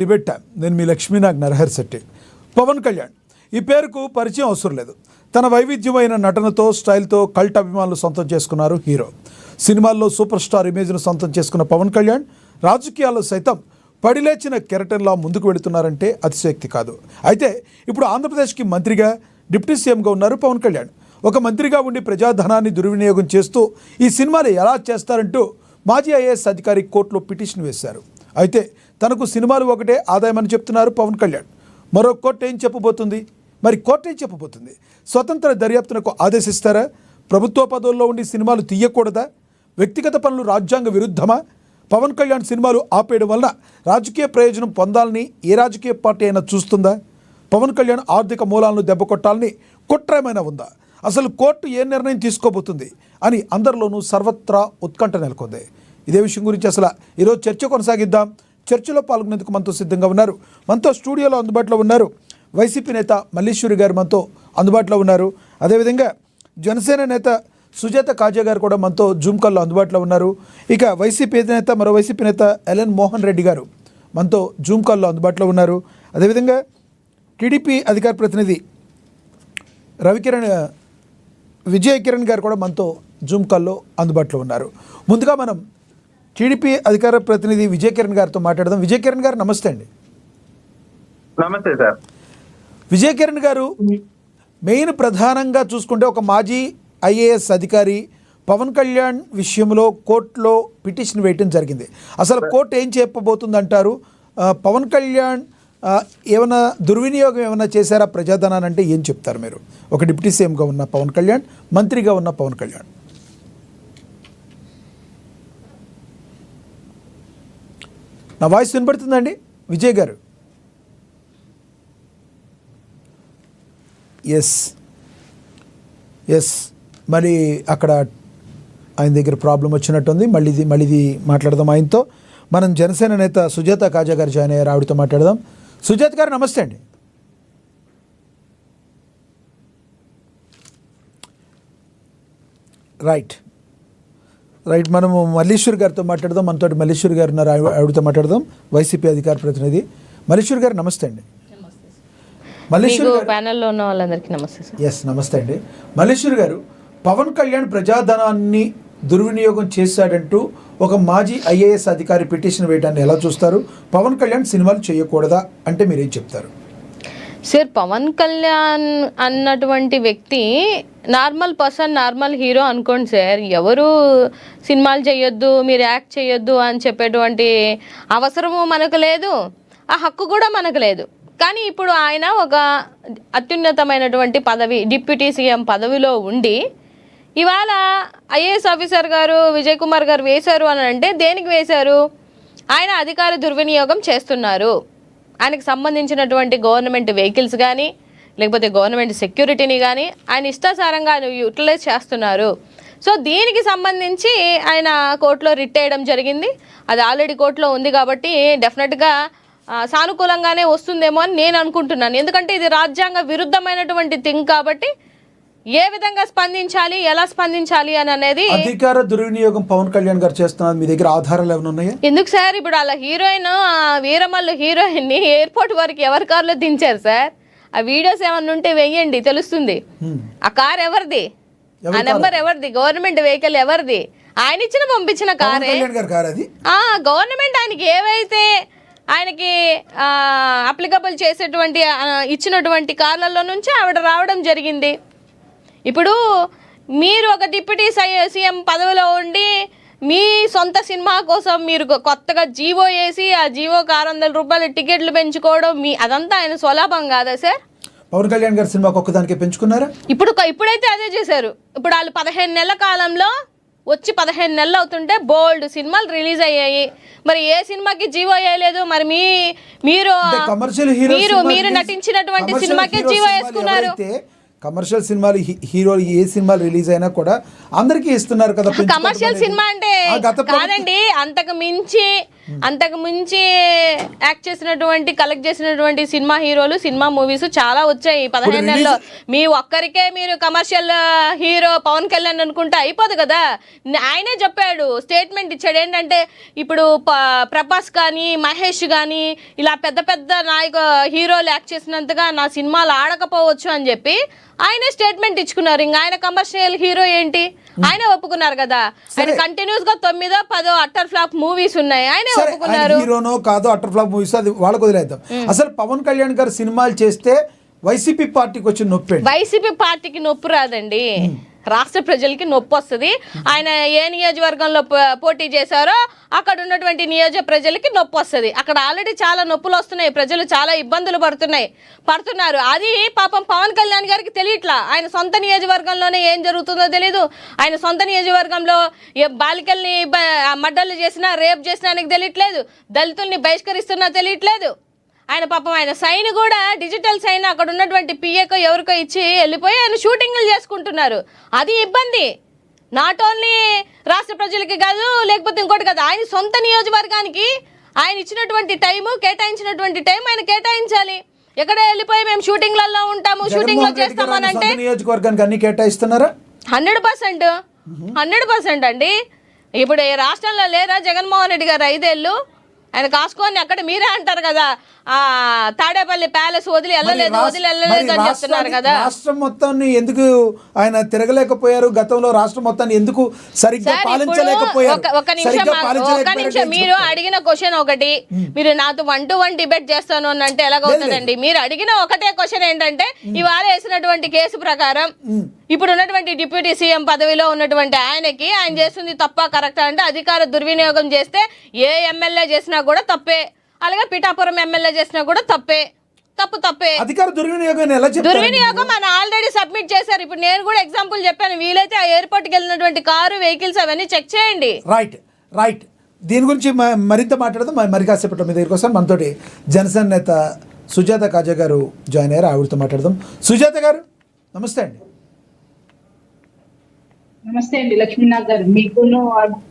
Debate time. నేను మీ లక్ష్మీనాగ్ నరహర్ శెట్టి. పవన్ కళ్యాణ్ ఈ పేరుకు పరిచయం అవసరం లేదు. తన వైవిధ్యమైన నటనతో స్టైల్తో కల్ట్ అభిమానులు సొంతం చేసుకున్నారు హీరో. సినిమాల్లో సూపర్ స్టార్ ఇమేజ్ను సొంతం చేసుకున్న పవన్ కళ్యాణ్ రాజకీయాల్లో సైతం పడిలేచిన కెరటన్లా ముందుకు వెళుతున్నారంటే అతిశయోక్తి కాదు. అయితే ఇప్పుడు ఆంధ్రప్రదేశ్కి మంత్రిగా, డిప్యూటీ సీఎంగా ఉన్నారు పవన్ కళ్యాణ్. ఒక మంత్రిగా ఉండి ప్రజాధనాన్ని దుర్వినియోగం చేస్తూ ఈ సినిమాలు ఎలా చేస్తారంటూ మాజీ ఐఏఎస్ అధికారి కోర్టులో పిటిషన్ వేశారు. అయితే తనకు సినిమాలు ఒకటే ఆదాయమని చెప్తున్నారు పవన్ కళ్యాణ్. మరో కోర్టు ఏం చెప్పబోతుంది? మరి కోర్టు ఏం చెప్పబోతుంది? స్వతంత్ర దర్యాప్తునకు ఆదేశిస్తారా? ప్రభుత్వ పదవుల్లో ఉండి సినిమాలు తీయకూడదా? వ్యక్తిగత పనులు రాజ్యాంగ విరుద్ధమా? పవన్ కళ్యాణ్ సినిమాలు ఆపేయడం వలన రాజకీయ ప్రయోజనం పొందాలని ఏ రాజకీయ పార్టీ అయినా చూస్తుందా? పవన్ కళ్యాణ్ ఆర్థిక మూలాలను దెబ్బకొట్టాలని కుట్ర ఏమైనా ఉందా? అసలు కోర్టు ఏ నిర్ణయం తీసుకోబోతుంది అని అందరిలోనూ సర్వత్రా ఉత్కంఠ నెలకొంది. ఇదే విషయం గురించి అసలు ఈరోజు చర్చ కొనసాగిద్దాం. చర్చలో పాల్గొనేందుకు మనతో సిద్ధంగా ఉన్నారు. మనతో స్టూడియోలో అందుబాటులో ఉన్నారు వైసీపీ నేత మల్లీశ్వరి గారు మనతో అందుబాటులో ఉన్నారు. అదేవిధంగా జనసేన నేత సుజాత కాజా గారు కూడా మనతో జూమ్ కాల్లో అందుబాటులో ఉన్నారు. ఇక వైసీపీ నేత మరో వైసీపీ నేత ఎల్ఎన్ మోహన్ రెడ్డి గారు మనతో జూమ్ కాల్లో అందుబాటులో ఉన్నారు. అదేవిధంగా టీడీపీ అధికార ప్రతినిధి విజయ్ కిరణ్ గారు కూడా మనతో జూమ్ కాల్లో అందుబాటులో ఉన్నారు. ముందుగా మనం టీడీపీ అధికార ప్రతినిధి విజయ్ కిరణ్ గారితో మాట్లాడదాం. విజయ్ కిరణ్ గారు నమస్తే అండి. నమస్తే సార్. విజయ్ కిరణ్ గారు, మెయిన్ ప్రధానంగా చూసుకుంటే ఒక మాజీ ఐఏఎస్ అధికారి పవన్ కళ్యాణ్ విషయంలో కోర్టులో పిటిషన్ వేయటం జరిగింది. అసలు కోర్టు ఏం చెప్పబోతుందంటారు? పవన్ కళ్యాణ్ ఏమైనా దుర్వినియోగం ఏమైనా చేశారా ప్రజాధనాన్ని అంటే ఏం చెప్తారు మీరు? ఒక డిప్యూటీ సీఎంగా ఉన్న పవన్ కళ్యాణ్, మంత్రిగా ఉన్న పవన్ కళ్యాణ్. నా వాయిస్ వినపడుతుందండి విజయ్ గారు? ఎస్ మరి అక్కడ ఆయన దగ్గర ప్రాబ్లం వచ్చినట్టుంది. మళ్ళీ మాట్లాడదాం ఆయనతో. మనం జనసేన నేత సుజాత కాజా గారు జాయిన్ అయ్యారు, ఆవిడతో మాట్లాడదాం. సుజాత గారు నమస్తే అండి. రైట్ మనము మల్లీశ్వర్ గారితో మాట్లాడదాం. మనతో మల్లీశ్వర్ గారు ఉన్నారు, ఆవిడతో మాట్లాడదాం. వైసీపీ అధికార ప్రతినిధి మల్లీశ్వర్ గారు నమస్తే అండి. నమస్తే అండి. మల్లీశ్వర్ గారు, పవన్ కళ్యాణ్ ప్రజాధనాన్ని దుర్వినియోగం చేశాడంటూ ఒక మాజీ ఐఏఎస్ అధికారి పిటిషన్ వేయడాన్ని ఎలా చూస్తారు? పవన్ కళ్యాణ్ సినిమాలు చేయకూడదా అంటే మీరేం చెప్తారు? సార్, పవన్ కళ్యాణ్ అన్నటువంటి వ్యక్తి నార్మల్ పర్సన్, నార్మల్ హీరో అనుకోండి సార్. ఎవరు సినిమాలు చేయొద్దు, మీరు యాక్ట్ చేయొద్దు అని చెప్పేటువంటి అవసరము మనకు లేదు, ఆ హక్కు కూడా మనకు లేదు. కానీ ఇప్పుడు ఆయన ఒక అత్యున్నతమైనటువంటి పదవి, డిప్యూటీ సీఎం పదవిలో ఉండి ఇవాళ ఐఏఎస్ ఆఫీసర్ గారు విజయ్ కుమార్ గారు వేశారు అని అంటే దేనికి వేశారు? ఆయన అధికార దుర్వినియోగం చేస్తున్నారు. ఆయనకు సంబంధించినటువంటి గవర్నమెంట్ వెహికల్స్ కానీ లేకపోతే గవర్నమెంట్ సెక్యూరిటీని కానీ ఆయన ఇష్టాసారంగా ఆయన యూటిలైజ్ చేస్తున్నారు. సో దీనికి సంబంధించి ఆయన కోర్టులో రిట్ వేయడం జరిగింది. అది ఆల్రెడీ కోర్టులో ఉంది కాబట్టి డెఫినెట్గా సానుకూలంగానే వస్తుందేమో అని నేను అనుకుంటున్నాను. ఎందుకంటే ఇది రాజ్యాంగ విరుద్ధమైనటువంటి థింగ్ కాబట్టి ఏ విధంగా స్పందించాలి, ఎలా స్పందించాలి అని అనేది. అధికార దుర్వినియోగం పవన్ కళ్యాణ్ గారు చేస్తున్నారు, మీ దగ్గర ఆధారాలు ఏమైనా ఉన్నాయా? ఎందుకు సార్, ఇప్పుడు అలా హీరోయిన్ వీరమల్లు హీరోయిన్ ని ఎయిర్పోర్ట్ వరకు ఎవరి కారులో దించారు సార్? ఆ వీడియోస్ ఏమన్నా ఉంటే వెయ్యండి, తెలుస్తుంది. ఆ కార్ ఎవరిది, ఆ నెంబర్ ఎవరిది, గవర్నమెంట్ వెహికల్ ఎవరిది? ఆయన ఇచ్చిన పంపించిన కారే. గవర్నమెంట్ ఆయనకి ఏవైతే ఆయనకి అప్లికబుల్ చేసేటువంటి ఇచ్చినటువంటి కార్లలో నుంచి ఆవిడ రావడం జరిగింది. ఇప్పుడు మీరు ఒక డిప్యూటీ సీఎం పదవిలో ఉండి మీ సొంత సినిమా కోసం మీరు కొత్తగా జీవో వేసి ఆ జీవోకి 600 రూపాయల టికెట్లు పెంచుకోవడం అదంతా ఆయన స్వలాభం కాదా సార్? పవన్ కళ్యాణ్ గారు సినిమాకి ఒక్కదానికే పెంచుకున్నారా? ఇప్పుడైతే అదే చేశారు. ఇప్పుడు వాళ్ళు 15 నెలల కాలంలో వచ్చి 15 నెలలు అవుతుంటే బోల్డ్ సినిమాలు రిలీజ్ అయ్యాయి. మరి ఏ సినిమాకి జీవో వేయలేదు? మరి మీరు నటించినటువంటి సినిమాకి జీవో వేసుకున్నారు. కమర్షియల్ సినిమాలు హీరోలు ఏ సినిమాలు రిలీజ్ అయినా కూడా అందరికీ ఇస్తున్నారు కదా. కమర్షియల్ సినిమా అంటే కాదండి, అంతకు మించి అంతకు మించి యాక్ట్ చేసినటువంటి కలెక్ట్ చేసినటువంటి సినిమా హీరోలు సినిమా మూవీస్ చాలా వచ్చాయి 15 నెలల్లో. మీ ఒక్కరికే మీరు కమర్షియల్ హీరో పవన్ కళ్యాణ్ అనుకుంటే అయిపోదు కదా. ఆయనే చెప్పాడు, స్టేట్మెంట్ ఇచ్చాడు ఏంటంటే ఇప్పుడు ప్రభాస్ కానీ మహేష్ కానీ ఇలా పెద్ద పెద్ద హీరోలు యాక్ట్ చేసినంతగా నా సినిమాలు ఆడకపోవచ్చు అని చెప్పి ఆయనే స్టేట్మెంట్ ఇచ్చుకున్నారు. ఇంకా ఆయన కమర్షియల్ హీరో ఏంటి, ఆయన ఒప్పుకున్నారు కదా. ఆయన కంటిన్యూస్ గా 9-10 అట్టర్ ఫ్లాప్ మూవీస్ ఉన్నాయి, ఆయనే ఒప్పుకున్నారు. హీరోనో కాదో అట్టర్ ఫ్లాప్ మూవీస్ అది వాళ్ళకు వదిలేద్దాం. అసలు పవన్ కళ్యాణ్ గారు సినిమాలు చేస్తే వైసీపీ పార్టీకి వచ్చి నొప్పి, వైసీపీ పార్టీకి నొప్పి రాదండి, రాష్ట్ర ప్రజలకి నొప్పి వస్తుంది. ఆయన ఏ నియోజకవర్గంలో పోటీ చేశారో అక్కడ ఉన్నటువంటి నియోజక ప్రజలకి నొప్పి వస్తుంది. అక్కడ ఆల్రెడీ చాలా నొప్పులు వస్తున్నాయి, ప్రజలు చాలా ఇబ్బందులు పడుతున్నారు. అది పాపం పవన్ కళ్యాణ్ గారికి తెలియట్లా. ఆయన సొంత నియోజకవర్గంలోనే ఏం జరుగుతుందో తెలియదు. ఆయన సొంత నియోజకవర్గంలో బాలికల్ని మడ్డలు చేసినా రేప్ చేసినా ఆయనకు తెలియట్లేదు. దళితుల్ని బహిష్కరిస్తున్నా తెలియట్లేదు. ఆయన పాపం ఆయన సైన్ కూడా డిజిటల్ సైన్ అక్కడ ఉన్నటువంటి పిఏకో ఎవరికో ఇచ్చి వెళ్ళిపోయి ఆయన షూటింగ్లు చేసుకుంటున్నారు. అది ఇబ్బంది. నాట్ ఓన్లీ రాష్ట్ర ప్రజలకి కాదు, లేకపోతే ఇంకోటి కాదు, ఆయన సొంత నియోజకవర్గానికి ఆయన ఇచ్చినటువంటి టైము, కేటాయించినటువంటి టైం ఆయన కేటాయించాలి. ఎక్కడే వెళ్ళిపోయి మేము షూటింగ్లలో ఉంటాము, షూటింగ్ లో చేస్తామని అంటే నియోజకవర్గానికి అన్ని కేటాయిస్తున్నారా? 100% అండి. ఇప్పుడు ఈ రాష్ట్రంలో లేరా జగన్మోహన్ రెడ్డి గారు 5 ఏళ్ళు ఆయన కాసుకొని అక్కడ మీరే అంటారు కదా తాడేపల్లి ప్యాలెస్ వదిలి వెళ్ళలేదు అని చెప్తున్నారు కదా. రాష్ట్రం మొత్తాన్ని ఎందుకు ఆయన తిరగలేకపోయారు? గతంలో రాష్ట్రం మొత్తాన్ని ఎందుకు సరిగ్గా పాలించలేకపోయారు? ఒక నిమిషం, మీరు అడిగిన క్వశ్చన్ ఒకటి, మీరు నాతో 1-to-1 డిబేట్ చేస్తాను అని అంటే ఎలాగవుతుందండి? మీరు అడిగిన ఒకటే క్వశ్చన్ ఏంటంటే ఇవాళ వేసినటువంటి కేసు ప్రకారం ఇప్పుడు ఉన్నటువంటి డిప్యూటీ సీఎం పదవిలో ఉన్నటువంటి ఆయనకి ఆయన చేస్తుంది తప్ప కరెక్ట్ అంటే అధికార దుర్వినియోగం చేస్తే ఏ ఎమ్మెల్యే చేసినా కూడా తప్పే, అలాగే పిఠాపురం ఎమ్మెల్యే చేసినా కూడా తప్పే. అధికార దుర్వినియోగం మనం ఆల్రెడీ సబ్మిట్ చేశారు. ఇప్పుడు నేను కూడా ఎగ్జాంపుల్ చెప్పాను, వీలైతే ఆ ఎయిర్పోర్ట్కి వెళ్ళినటువంటి కారు వెహికల్స్ అవన్నీ చెక్ చేయండి. రైట్ దీని గురించి మరింత మాట్లాడదాం. మరి కాసేపట్లో మీ దగ్గరికి వస్తాను. మనతోటి జనసేన నేత సుజాత కాజా గారు జాయిన్ అయ్యారు, ఆవిడతో మాట్లాడదాం. సుజాత గారు నమస్తే అండి. నమస్తే అండి లక్ష్మీనాథ్ గారు, మీకు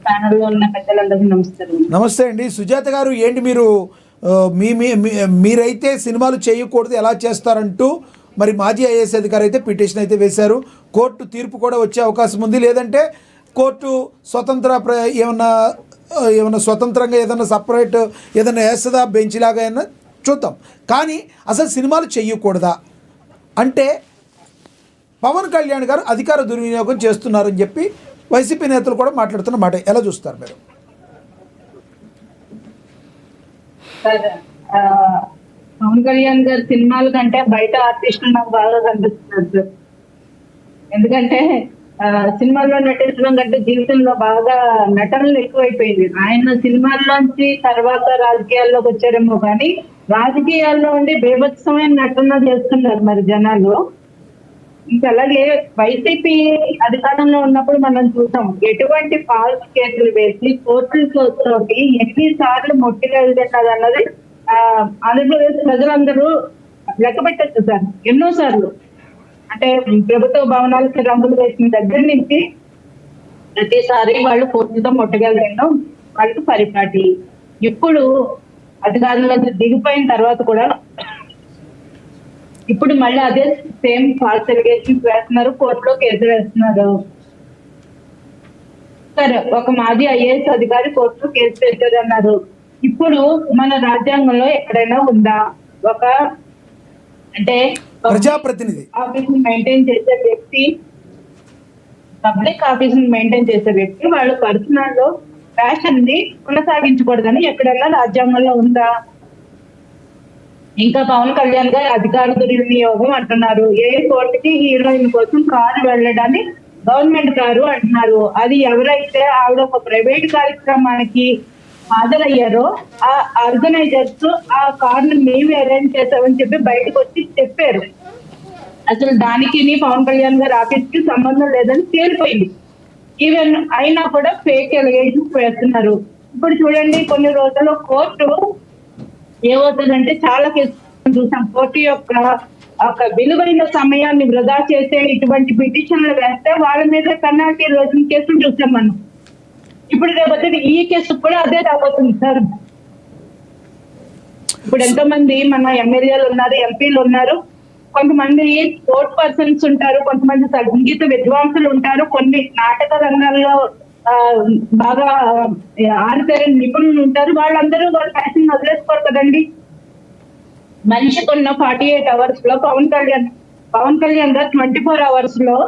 ప్యానల్లో ఉన్న పెద్దలందరికీ నమస్కారం. నమస్తే అండి. సుజాత గారు, ఏంటి మీరు మీరైతే సినిమాలు చేయకూడదు ఎలా చేస్తారంటూ మరి మాజీ ఐఏఎస్ అధికారి అయితే పిటిషన్ అయితే వేశారు. కోర్టు తీర్పు కూడా వచ్చే అవకాశం ఉంది, లేదంటే కోర్టు ఏమన్నా స్వతంత్రంగా ఏదైనా సపరేట్ ఏదైనా వేస్తుందా బెంచ్ లాగా అయినా చూద్దాం. కానీ అసలు సినిమాలు చేయకూడదా అంటే పవన్ కళ్యాణ్ గారు అధికార దుర్వినియోగం చేస్తున్నారని చెప్పి వైసీపీ నేతలు కూడా మాట్లాడుతున్న మాట ఎలా చూస్తారు మీరు? పవన్ కళ్యాణ్ గారు సినిమాల కంటే బయట ఆర్టిస్టులు నాకు బాగా కనిపిస్తున్నారు సార్. ఎందుకంటే సినిమాల్లో నటించడం కంటే జీవితంలో బాగా నటనలు ఎక్కువైపోయింది. ఆయన సినిమాల్లోంచి తర్వాత రాజకీయాల్లోకి వచ్చారేమో కానీ రాజకీయాల్లో ఉండి బీభత్సమైన నటన చేస్తున్నారు మరి జనాలు. ఇంకా అలాగే వైసీపీ అధికారంలో ఉన్నప్పుడు మనం చూసాం ఎటువంటి ఫాల్స్ కేసులు వేసి కోర్టులతోటి ఎన్నిసార్లు మొట్టికెళ్తున్నది అన్నది ఆంధ్రప్రదేశ్ ప్రజలందరూ లెక్క పెట్టచ్చు సార్. ఎన్నో సార్లు అంటే ప్రభుత్వ భవనాలకి రంగులు వేసిన దగ్గర నుంచి ప్రతిసారి వాళ్ళు కోర్టులతో మొట్టగలడం వాళ్ళకి పరిపాటి. ఇప్పుడు అధికారంలో దిగిపోయిన తర్వాత కూడా ఇప్పుడు మళ్ళీ అదే సేమ్ ఫాల్స్ ఎలిగేషన్స్ వేస్తున్నారు, కోర్టులో కేసు వేస్తున్నారు. సరే, ఒక మాజీ ఐఏఎస్ అధికారి కోర్టులో కేసు పెట్టారన్నారు. ఇప్పుడు మన రాజ్యాంగంలో ఎక్కడైనా ఉందా ఒక అంటే ప్రజాప్రతినిధి ఆఫీస్ మెయింటైన్ చేసే వ్యక్తి, పబ్లిక్ ఆఫీస్ మెయింటైన్ చేసే వ్యక్తి వాళ్ళు పర్సనల్ లో ఫ్యాషన్ ని కొనసాగించకూడదని ఎక్కడైనా రాజ్యాంగంలో ఉందా? ఇంకా పవన్ కళ్యాణ్ గారు అధికార దుర్వినియోగం అంటున్నారు. ఏ కోర్టుకి హీరోయిన్ కోసం కారు వెళ్ళడాన్ని గవర్నమెంట్ కారు అంటున్నారు. అది ఎవరైతే ఆవిడ ఒక ప్రైవేట్ కార్యక్రమానికి హాజరయ్యారో ఆ ఆర్గనైజర్స్ ఆ కారుని మేము అరేంజ్ చేసామని చెప్పి బయటకు వచ్చి చెప్పారు. అసలు దానికి పవన్ కళ్యాణ్ గారి ఆఫీస్ కి సంబంధం లేదని తేలిపోయింది. ఈవెన్ అయినా కూడా ఫేక్ ఎలిగేషన్స్ వేస్తున్నారు. ఇప్పుడు చూడండి, కొన్ని రోజుల్లో కోర్టు ఏమవుతుందంటే చాలా కేసులు చూసాం. కోర్టు యొక్క ఒక విలువైన సమయాన్ని వృధా చేసే ఇటువంటి పిటిషన్లు వేస్తే వాళ్ళ మీద పెనాల్టీ రోజు కేసులు చూసాం మనం. ఇప్పుడు రేపొద్దు ఈ కేసు కూడా అదే రాబోతుంది సార్. ఇప్పుడు ఎంతో మంది మన ఎమ్మెల్యేలు ఉన్నారు, ఎంపీలు ఉన్నారు, కొంతమంది స్పోర్ట్స్ పర్సన్స్ ఉంటారు, కొంతమంది సంగీత విద్వాంసులు ఉంటారు, కొన్ని నాటక రంగాల్లో బాగా ఆరితేరిన నిపుణులు ఉంటారు. వాళ్ళందరూ వాళ్ళ ప్యాషన్ వదిలేసుకోరు కదండి. మనిషికి ఉన్న 48 hours లో పవన్ కళ్యాణ్ గారు 24 hours లో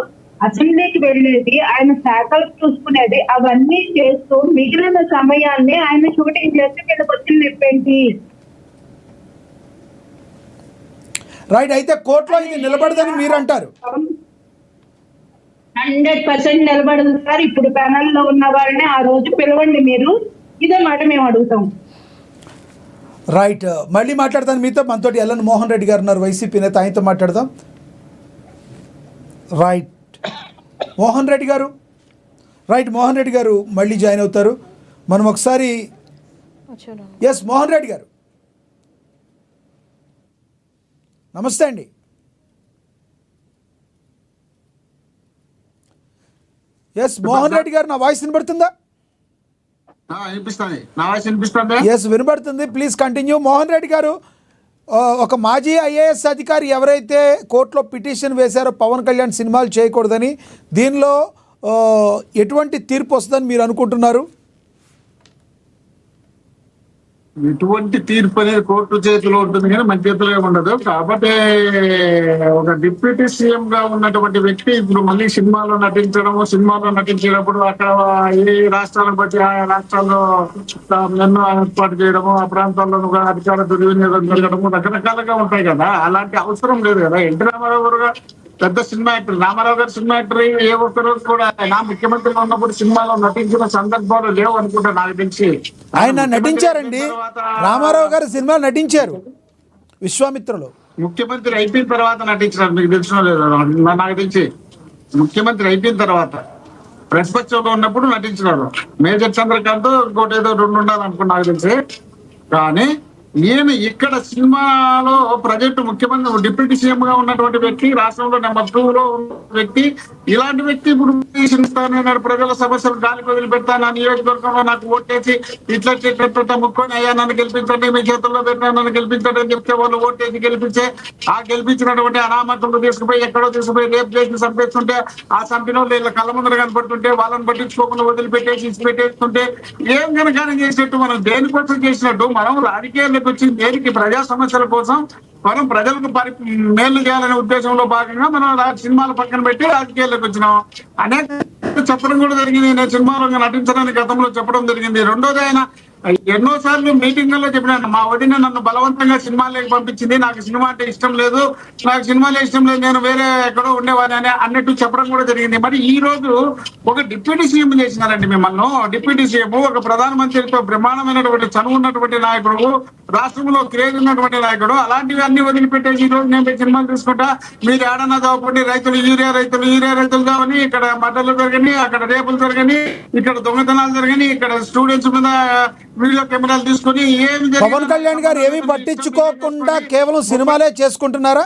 అసెంబ్లీకి వెళ్ళేది, ఆయన శాఖలు చూసుకునేది, అవన్నీ చేస్తూ మిగిలిన సమయాన్ని ఆయన షూటింగ్ చేస్తే వీళ్ళకి వచ్చిన నొప్పేంటి? రైట్. అయితే కోర్టులో ఇది నిలబడదని మీరు అంటారు. 100% నిలబడదు సార్. ఇప్పుడు ప్యానల్ లో ఉన్న వాళ్ళని ఆ రోజు పిలవండి మీరు, ఇదే మాట మేము అడుగుతాం. రైట్. మళ్ళీ మాట్లాడతాను మీతో. మనతోటి ఎల్ఎన్ మోహన్ రెడ్డి గారు ఉన్నారు, వైసీపీ నేత, ఆయనతో మాట్లాడదాం. రైట్. మోహన్ రెడ్డి గారు మళ్ళీ జాయిన్ అవుతారు. మనం ఒకసారి ఎస్ మోహన్ రెడ్డి గారు నమస్తే అండి. ఎస్ మోహన్ రెడ్డి గారు, నా వాయిస్ వినబడుతుందా? ఎస్ వినబడుతుంది. Please continue. మోహన్ రెడ్డి గారు, ఒక మాజీ ఐఏఎస్ అధికారి ఎవరైతే కోర్టులో పిటిషన్ వేశారో పవన్ కళ్యాణ్ సినిమాలు చేయకూడదని, దీనిలో ఎటువంటి తీర్పు వస్తుందని మీరు అనుకుంటున్నారు? ఎటువంటి తీర్పు అనేది కోర్టు చేతిలో ఉంటుంది కానీ మన చేతిలో ఉండదు. కాబట్టి ఒక డిప్యూటీ సీఎం గా ఉన్నటువంటి వ్యక్తి ఇప్పుడు మళ్ళీ సినిమాలో నటించేటప్పుడు అక్కడ ఏ రాష్ట్రాలను బట్టి ఆయా రాష్ట్రాల్లో ఎన్నో ఏర్పాటు చేయడము, ఆ ప్రాంతాల్లో అధికార దుర్వినియోగం జరగడము రకరకాలుగా ఉంటాయి కదా. అలాంటి అవసరం లేదు కదా. ఎన్టీ రామారావు గారు పెద్ద సినిమా యాక్టర్, రామారావు గారు సినిమా యాక్టర్, ఏ ఒక్కరు కూడా నా ముఖ్యమంత్రిగా ఉన్నప్పుడు సినిమాలో నటించిన సందర్భాలు లేవు అనుకుంటా నాకు తెలిసి. ఆయన నటించారండి, రామారావు గారు సినిమా నటించారు విశ్వామిత్రలో. ముఖ్యమంత్రి అయిపోయిన తర్వాత నటించినారు, మీకు తెలిసిన లేదు నాకు తెలిసి. ముఖ్యమంత్రి అయిపోయిన తర్వాత ప్రతిపక్షంలో ఉన్నప్పుడు నటించినారు. మేజర్ చంద్రకాంత్ ఇంకోటి ఏదో 2 ఉండాలనుకున్నా నాకు తెలిసి. కానీ ఈయన ఇక్కడ సినిమాలో ప్రజెంట్ ముఖ్యమంత్రి డిప్యూటీ సీఎం గా ఉన్నటువంటి వ్యక్తి, రాష్ట్రంలో నెంబర్ 2 లో ఉన్న వ్యక్తి, ఇలాంటి వ్యక్తి ఇప్పుడు ఇస్తానన్నాడు, ప్రజల సమస్యలు గాలికి వదిలిపెడతాను, నా నియోజకవర్గంలో నాకు ఓటేసి ఇట్లా ముక్కొని అయ్యా నన్ను గెలిపించండి, మీ చేతుల్లో పెట్టినా నన్ను గెలిపించండి అని చెప్తే వాళ్ళు ఓటేసి గెలిపించే ఆ గెలిపించినటువంటి అనామకులు తీసుకుపోయి ఎక్కడో తీసుకుపోయి రేపు చేసి చంపేస్తుంటే, ఆ చంపిన వాళ్ళు వీళ్ళ కళ్ళ ముందర కనపడుతుంటే వాళ్ళని పట్టించుకోకుండా వదిలిపెట్టేసి ఇచ్చిపెట్టేస్తుంటే ఏం కనుక చేసినట్టు, మనం దేనికోసం చేసినట్టు, మనం రాజకీయాల్లోకి వచ్చి దేనికి ప్రజా సమస్యల కోసం, మనం ప్రజలకు మేలు చేయాలనే ఉద్దేశంలో భాగంగా మనం సినిమాలు పక్కన పెట్టి రాజకీయాల్లోకి వచ్చినాం. అనేక చెప్పడం కూడా జరిగింది. నేను సినిమాలో నటించడానికి గతంలో చెప్పడం జరిగింది. రెండోది, ఆయన ఎన్నోసార్లు మీటింగ్లలో చెప్పినాను, మా వదిన నన్ను బలవంతంగా సినిమాలోకి పంపించింది, నాకు సినిమా అంటే ఇష్టం లేదు, నేను వేరే ఎక్కడో ఉండేవాడిని అని అన్నట్టు చెప్పడం కూడా జరిగింది. మరి ఈ రోజు ఒక డిప్యూటీ సీఎం చేసినారండి మిమ్మల్ని. డిప్యూటీ సీఎం ఒక ప్రధానమంత్రితో బ్రహ్మాండమైనటువంటి చనువు ఉన్నటువంటి నాయకుడు, రాష్ట్రంలో క్రేజ్ ఉన్నటువంటి నాయకుడు, అలాంటివి అన్ని వదిలిపెట్టేసి ఈ రోజు నేను సినిమాలు తీసుకుంటా, మీరు ఏడన్నా దాపండి, యూరియా రైతులు కావని, ఇక్కడ మటర్లు జరగని, అక్కడ రేపులు జరగని, ఇక్కడ దొంగతనాలు జరగని, ఇక్కడ స్టూడెంట్స్ మీద వీడియో కెమెరాలు తీసుకుని పవన్ కళ్యాణ్ గారు ఏమీ పట్టించుకోకుండా కేవలం సినిమాలే చేసుకుంటున్నారా?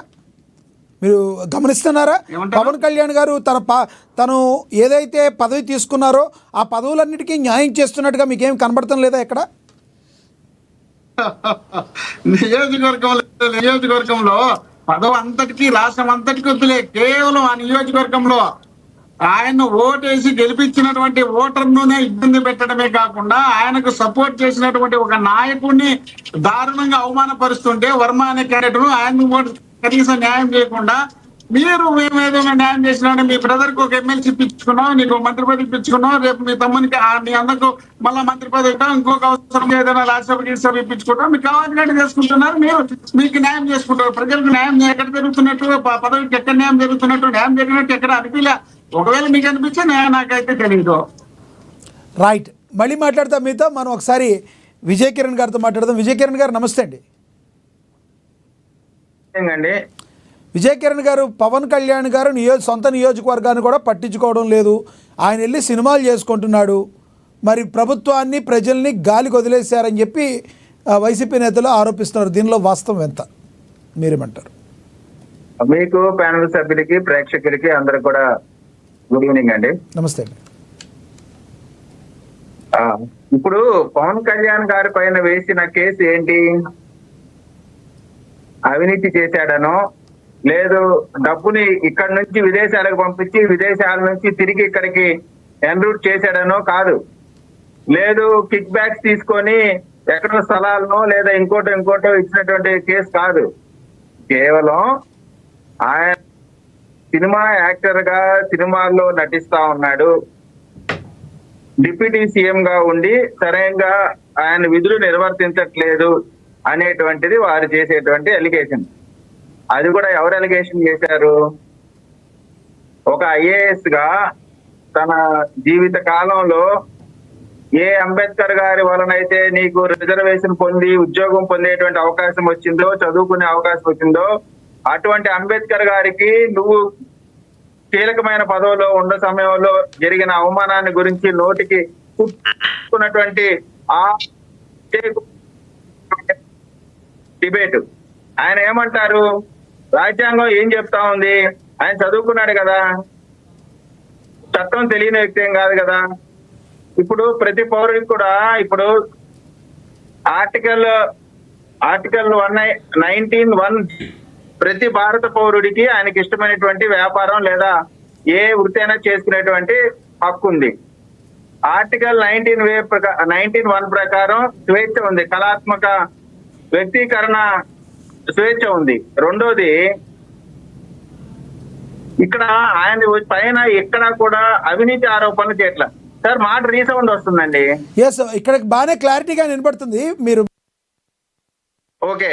మీరు గమనిస్తున్నారా? పవన్ కళ్యాణ్ గారు తను ఏదైతే పదవి తీసుకున్నారో ఆ పదవులన్నిటికీ న్యాయం చేస్తున్నట్టుగా మీకేం కనబడటం లేదా? ఎక్కడ నియోజకవర్గంలో పదవి అంతటికీ, రాష్ట్రం అంతటికీ వద్దులే, కేవలం ఆ నియోజకవర్గంలో ఆయన ఓటేసి గెలిపించినటువంటి ఓటర్నునే ఇబ్బంది పెట్టడమే కాకుండా ఆయనకు సపోర్ట్ చేసినటువంటి ఒక నాయకుడిని దారుణంగా అవమానపరుస్తుంటే, వర్మ అనే క్యారెక్టర్, ఆయన కనీసం న్యాయం చేయకుండా మీరు మేము ఏదైనా న్యాయం చేసినా, మీ బ్రదర్ కు ఒక ఎమ్మెల్సీ ఇప్పించుకున్నాం, నీకు మంత్రి పదవి ఇప్పించుకున్నాం, రేపు మీ తమ్మునికి మీ అందరికి మళ్ళా మంత్రి పదవి ఇస్తాం, ఇంకొక అవసరం ఏదైనా రాజ్యసభ ఇప్పించుకుంటాం, మీకు కావాల్సినట్టు చేసుకుంటున్నారు, మీరు మీకు న్యాయం చేసుకుంటారు. ప్రజలకు న్యాయం ఎక్కడ జరుగుతున్నట్టు, పదవికి ఎక్కడ న్యాయం జరుగుతున్నట్టు, న్యాయం జరిగినట్టు ఎక్కడ అనిపించలే. ఒకవేళ మీకు అనిపించే నాకైతే తెలియదు. రైట్. మళ్ళీ మాట్లాడతాం మీతో. మనం ఒకసారి విజయ్ కిరణ్ గారితో మాట్లాడదాం. విజయ్ కిరణ్ గారు నమస్తే అండి. విజయ్ కిరణ్ గారు, పవన్ కళ్యాణ్ గారు సొంత నియోజకవర్గాన్ని కూడా పట్టించుకోవడం లేదు, ఆయన వెళ్ళి సినిమాలు చేసుకుంటున్నాడు, మరి ప్రభుత్వాన్ని ప్రజల్ని గాలికి వదిలేశారని చెప్పి వైసీపీ నేతలు ఆరోపిస్తున్నారు. దీనిలో వాస్తవం ఎంత, మీరేమంటారు? మీకు ప్యానల్ సభ్యులకి, ప్రేక్షకులకి అందరూ కూడా గుడ్ ఈవినింగ్ అండి. నమస్తే అండి. ఇప్పుడు పవన్ కళ్యాణ్ గారి పైన వేసిన కేసు ఏంటి? అవినీతి చేశాడనో, లేదు డబ్బుని ఇక్కడ నుంచి విదేశాలకు పంపించి విదేశాల నుంచి తిరిగి ఇక్కడికి ఎన్రూట్ చేశాడనో కాదు, లేదు కిక్ బ్యాక్స్ తీసుకొని ఎక్కడో స్థలాలను లేదా ఇంకోటో ఇచ్చినటువంటి కేసు కాదు. కేవలం ఆయన సినిమా యాక్టర్ గా సినిమాల్లో నటిస్తా ఉన్నాడు, డిప్యూటీ సీఎం గా ఉండి సరైనగా ఆయన విధులు నిర్వర్తించట్లేదు అనేటువంటిది వారు చేసేటువంటి అలిగేషన్. అది కూడా ఎవరు అలిగేషన్ చేశారు? ఒక ఐఏఎస్ గా తన జీవిత కాలంలో ఏ అంబేద్కర్ గారి వలనైతే నీకు రిజర్వేషన్ పొంది ఉద్యోగం పొందేటువంటి అవకాశం వచ్చిందో, చదువుకునే అవకాశం వచ్చిందో, అటువంటి అంబేద్కర్ గారికి నువ్వు కీలకమైన పదవిలో ఉన్న సమయంలో జరిగిన అవమానాన్ని గురించి నోటికి కుట్టుకున్నటువంటి ఆ డిబేట్ ఆయన ఏమంటారు? రాజ్యాంగం ఏం చెప్తా ఉంది? ఆయన చదువుకున్నాడు కదా, చట్టం తెలియని వ్యక్తి ఏం కాదు కదా. ఇప్పుడు ప్రతి పౌరుడికి కూడా ఇప్పుడు ఆర్టికల్ 19(1) ప్రతి భారత పౌరుడికి ఆయనకి ఇష్టమైనటువంటి వ్యాపారం లేదా ఏ వృత్తి అయినా చేసుకునేటువంటి హక్కు ఉంది. ఆర్టికల్ 19(1) ప్రకారం స్వేచ్ఛ ఉంది, కళాత్మక వ్యక్తీకరణ స్వేచ్ఛ ఉంది. రెండోది, ఇక్కడ ఆయన పైన ఎక్కడ కూడా అవినీతి ఆరోపణలు చేయట్ల. సార్ మాట రీసౌండ్ వస్తుందండి. ఎస్, ఇక్కడ బాగానే క్లారిటీగా వినపడుతుంది. మీరు ఓకే,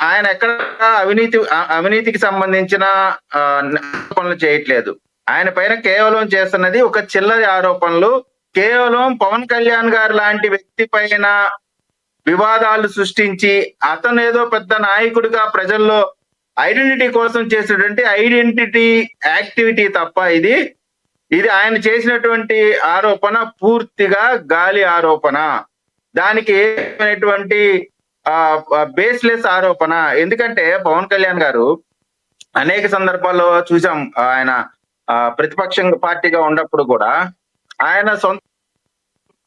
ఆయన ఎక్కడ అవినీతికి సంబంధించిన ఆరోపణలు చేయట్లేదు. ఆయన పైన కేవలం చేస్తున్నది ఒక చిల్లరి ఆరోపణలు. కేవలం పవన్ కళ్యాణ్ గారు లాంటి వ్యక్తి పైన వివాదాలు సృష్టించి అతను ఏదో పెద్ద నాయకుడిగా ప్రజల్లో ఐడెంటిటీ కోసం చేసినటువంటి ఐడెంటిటీ యాక్టివిటీ తప్ప ఇది ఆయన చేసినటువంటి ఆరోపణ పూర్తిగా గాలి ఆరోపణ. దానికి ఏమైనటువంటి బేస్లెస్ ఆరోపణ. ఎందుకంటే పవన్ కళ్యాణ్ గారు అనేక సందర్భాల్లో చూసాం, ఆయన ప్రతిపక్ష పార్టీగా ఉన్నప్పుడు కూడా ఆయన సొంత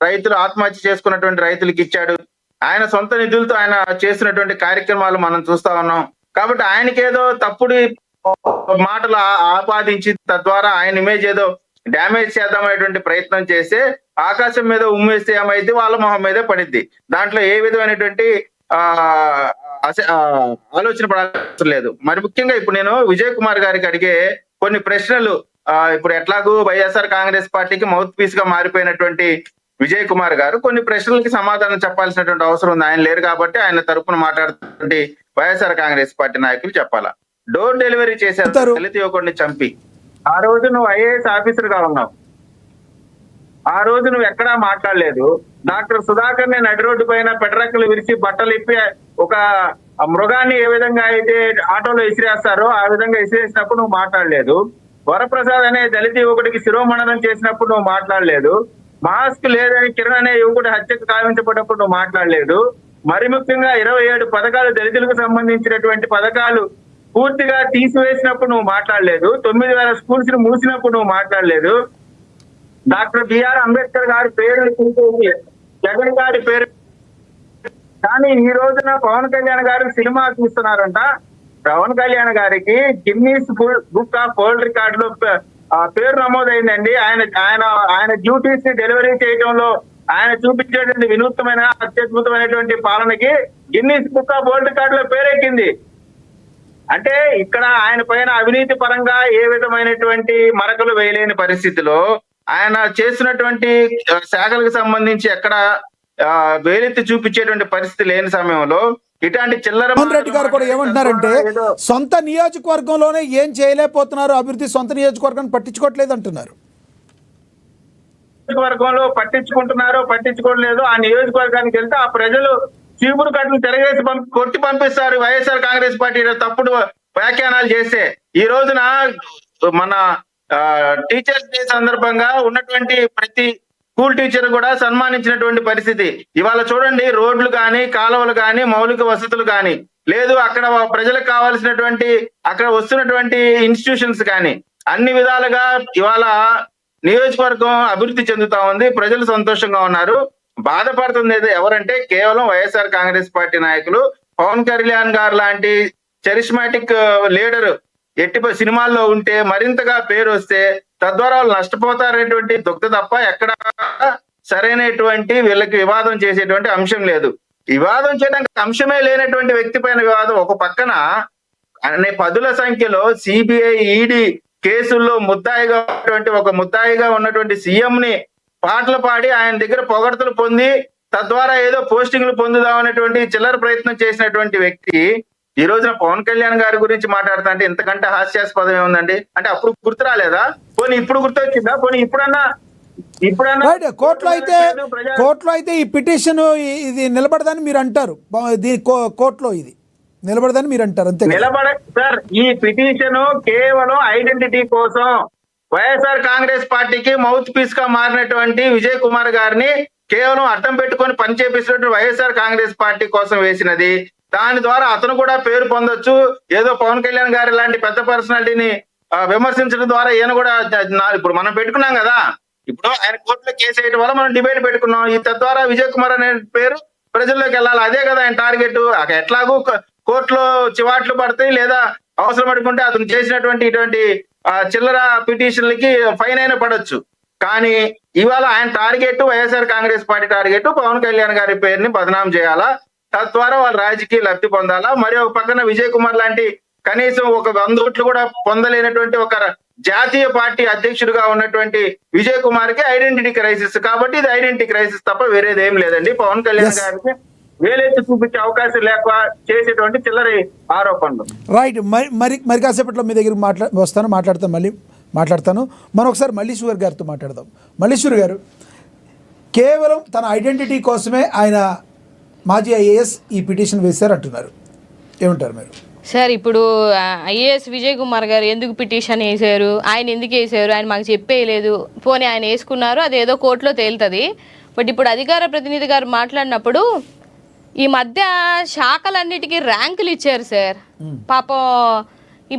రైతులు ఆత్మహత్య చేసుకున్నటువంటి రైతులకు ఇచ్చాడు. ఆయన సొంత నిధులతో ఆయన చేసినటువంటి కార్యక్రమాలు మనం చూస్తా ఉన్నాం. కాబట్టి ఆయనకేదో తప్పుడు మాటలు ఆపాదించి తద్వారా ఆయన ఇమేజ్ ఏదో డ్యామేజ్ చేద్దామనేటువంటి ప్రయత్నం చేస్తే ఆకాశం మీద ఉమ్మేస్తే ఏమైంది, వాళ్ళ మొహం మీదే పడిద్ది. దాంట్లో ఏ విధమైనటువంటి ఆలోచన పడాల్సిన లేదు. మరి ముఖ్యంగా ఇప్పుడు నేను విజయ్ కుమార్ గారికి అడిగే కొన్ని ప్రశ్నలు, ఇప్పుడు ఎట్లాగూ వైఎస్ఆర్ కాంగ్రెస్ పార్టీకి మౌత్ పీస్ గా మారిపోయినటువంటి విజయ్ కుమార్ గారు కొన్ని ప్రశ్నలకి సమాధానం చెప్పాల్సినటువంటి అవసరం ఉంది. ఆయన లేరు కాబట్టి ఆయన తరపున మాట్లాడుతున్నటువంటి వైఎస్ఆర్ కాంగ్రెస్ పార్టీ నాయకులు చెప్పాలా. డోర్ డెలివరీ చేశారు దళిత యువకుడిని చంపి. ఆ రోజు నువ్వు ఐఏఎస్ ఆఫీసర్ గా ఉన్నావు, ఆ రోజు నువ్వు ఎక్కడా మాట్లాడలేదు. డాక్టర్ సుధాకర్ ని నడి రోడ్డు పైన పెట్రక్కలు విరిచి బట్టలు ఇప్పి ఒక మృగాన్ని ఏ విధంగా అయితే ఆటోలో ఇసిరేస్తారో ఆ విధంగా ఇసిరేసినప్పుడు నువ్వు మాట్లాడలేదు. వరప్రసాద్ అనే దళిత యువకుడికి శిరోమణనం చేసినప్పుడు నువ్వు మాట్లాడలేదు. మాస్క్ లేదని కిరణ్ అనే యువకుడు హత్యకు కావించబడినప్పుడు నువ్వు మాట్లాడలేదు. మరి ముఖ్యంగా 27 పథకాలు దళితులకు సంబంధించినటువంటి పథకాలు పూర్తిగా తీసివేసినప్పుడు నువ్వు మాట్లాడలేదు. 9,000 స్కూల్స్ ని మూసినప్పుడు నువ్వు మాట్లాడలేదు. డాక్టర్ బిఆర్ అంబేద్కర్ గారి పేరు జగన్ గారి పేరు, కానీ ఈ రోజున పవన్ కళ్యాణ్ గారు సినిమా చూస్తున్నారంట. పవన్ కళ్యాణ్ గారికి Guinness book of world record లో పేరు నమోదైందండి. ఆయన డ్యూటీస్ ని డెలివరీ చేయడంలో ఆయన చూపించేటువంటి వినూత్నమైన అత్యద్భుతమైనటువంటి పాలనకి Guinness book of world record లో పేరెక్కింది. అంటే ఇక్కడ ఆయన పైన అవినీతి పరంగా ఏ విధమైనటువంటి మరకలు వేయలేని పరిస్థితిలో ఆయన చేసినటువంటి శాఖలకు సంబంధించి ఎక్కడ వేలెత్తి చూపించేటువంటి పరిస్థితి లేని సమయంలో ఇట్లాంటి చిల్లర. జగన్మోహన్ రెడ్డి గారు కూడా ఏమంటున్నారంటే సొంత నియోజకవర్గంలోనే ఏం చేయలేకపోతున్నారు, అభివృద్ధి సొంత నియోజకవర్గాన్ని పట్టించుకోవట్లేదు అంటున్నారు. నియోజకవర్గంలో పట్టించుకోవట్లేదు. ఆ నియోజకవర్గానికి వెళ్తే ఆ ప్రజలు చీపురు కట్టలు తిరగేసి కొట్టి పంపిస్తారు. వైఎస్ఆర్ కాంగ్రెస్ పార్టీ తప్పుడు వ్యాఖ్యానాలు చేస్తే ఈ రోజున మన టీచర్స్ డే సందర్భంగా ఉన్నటువంటి ప్రతి స్కూల్ టీచర్ కూడా సన్మానించినటువంటి పరిస్థితి. ఇవాళ చూడండి, రోడ్లు కానీ కాలువలు కానీ మౌలిక వసతులు కానీ లేదు, అక్కడ ప్రజలకు కావాల్సినటువంటి అక్కడ వస్తున్నటువంటి ఇన్స్టిట్యూషన్స్ కానీ అన్ని విధాలుగా ఇవాళ నియోజకవర్గం అభివృద్ధి చెందుతా ఉంది. ప్రజలు సంతోషంగా ఉన్నారు. బాధపడుతుంది ఎవరంటే కేవలం వైఎస్ఆర్ కాంగ్రెస్ పార్టీ నాయకులు. పవన్ కళ్యాణ్ గారు లాంటి చరిస్మాటిక్ లీడర్ సినిమాల్లో ఉంటే మరింతగా పేరు వస్తే తద్వారా వాళ్ళు నష్టపోతారనేటువంటి దుగ్ధ తప్ప ఎక్కడ సరైనటువంటి వీళ్ళకి వివాదం చేసేటువంటి అంశం లేదు. వివాదం చేయడానికి అంశమే లేనటువంటి వ్యక్తి పైన వివాదం. ఒక పక్కన పదుల సంఖ్యలో సిబిఐ ఈడీ కేసుల్లో ముద్దాయిగా ఉన్నటువంటి సీఎం ని పాటలు పాడి ఆయన దగ్గర పొగడ్తలు పొంది తద్వారా ఏదో పోస్టింగ్లు పొందుదామనేటువంటి చిల్లర ప్రయత్నం చేసినటువంటి వ్యక్తి ఈ రోజున పవన్ కళ్యాణ్ గారి గురించి మాట్లాడుతా అంటే ఇంతకంటే హాస్యాస్పదం ఏముందండి? అంటే అప్పుడు గుర్తు రాలేదా? పోనీ ఇప్పుడు గుర్తొచ్చిందా? పోనీ ఇప్పుడన్నా కోర్టులో అయితే ఈ పిటిషన్ ఇది నిలబడదని మీరు అంటారు. కోర్టులో ఇది నిలబడదని మీరు అంటారు అంతే. సార్, ఈ పిటిషన్ కేవలం ఐడెంటిటీ కోసం వైఎస్ఆర్ కాంగ్రెస్ పార్టీకి మౌత్ పీస్ గా మారినటువంటి విజయ్ కుమార్ గారిని కేవలం అడ్డం పెట్టుకొని పనిచేపిస్తున్నటువంటి వైఎస్ఆర్ కాంగ్రెస్ పార్టీ కోసం వేసినది. దాని ద్వారా అతను కూడా పేరు పొందొచ్చు. ఏదో పవన్ కళ్యాణ్ గారి లాంటి పెద్ద పర్సనాలిటీని విమర్శించడం ద్వారా ఈయన కూడా ఇప్పుడు మనం పెట్టుకున్నాం కదా. ఇప్పుడు ఆయన కోర్టులో కేసు వేయడం వల్ల మనం డిబేట్ పెట్టుకున్నాం. ఈ తద్వారా విజయ్ కుమార్ అనే పేరు ప్రజల్లోకి వెళ్ళాలి. అదే కదా ఆయన టార్గెట్. ఎట్లాగూ కోర్టులో చివాట్లు పడతాయి, లేదా అవసరం పడుకుంటే అతను చేసినటువంటి ఇటువంటి చిల్లర పిటిషన్లకి ఫైన్ అయినా పడొచ్చు. కానీ ఇవాళ ఆయన టార్గెట్ వైఎస్ఆర్ కాంగ్రెస్ పార్టీ టార్గెట్ పవన్ కళ్యాణ్ గారి పేరుని బదనాం చేయాలా, తద్వారా వాళ్ళు రాజకీయ లబ్ధి పొందాలా. మరి ఒక పక్కన విజయ్ కుమార్ లాంటి కనీసం ఒక 100 ఓట్లు కూడా పొందలేనటువంటి ఒక జాతీయ పార్టీ అధ్యక్షుడిగా ఉన్నటువంటి విజయ్ కుమార్ కి ఐడెంటిటీ క్రైసిస్. కాబట్టి ఇది ఐడెంటిటీ క్రైసిస్ తప్ప వేరేది ఏం లేదండి. పవన్ కళ్యాణ్ గారికి వేలెత్తి చూపించే అవకాశం లేక చేసేటువంటి చిల్లరి ఆరోపణలు. రైట్. మరి కాసేపట్లో మీ దగ్గర మాట్లాడతాను. మనం ఒకసారి మల్లీశ్వర్ గారితో మాట్లాడదాం. మల్లీశ్వర్ గారు, కేవలం తన ఐడెంటిటీ కోసమే ఆయన మాజీ ఐఏఎస్ ఈ పిటిషన్ వేశారు అంటున్నారు. ఏమంటారు మీరు? సార్, ఇప్పుడు ఐఏఎస్ విజయ్ కుమార్ గారు ఎందుకు పిటిషన్ వేసారు, ఆయన ఎందుకు వేసారు, ఆయన మాకు చెప్పేయలేదు. పోనీ ఆయన వేసుకున్నారు, అదేదో కోర్టులో తేలుతుంది. బట్ ఇప్పుడు అధికార ప్రతినిధి గారు మాట్లాడినప్పుడు ఈ మధ్య శాఖలన్నిటికీ ర్యాంకులు ఇచ్చారు సార్. పాపం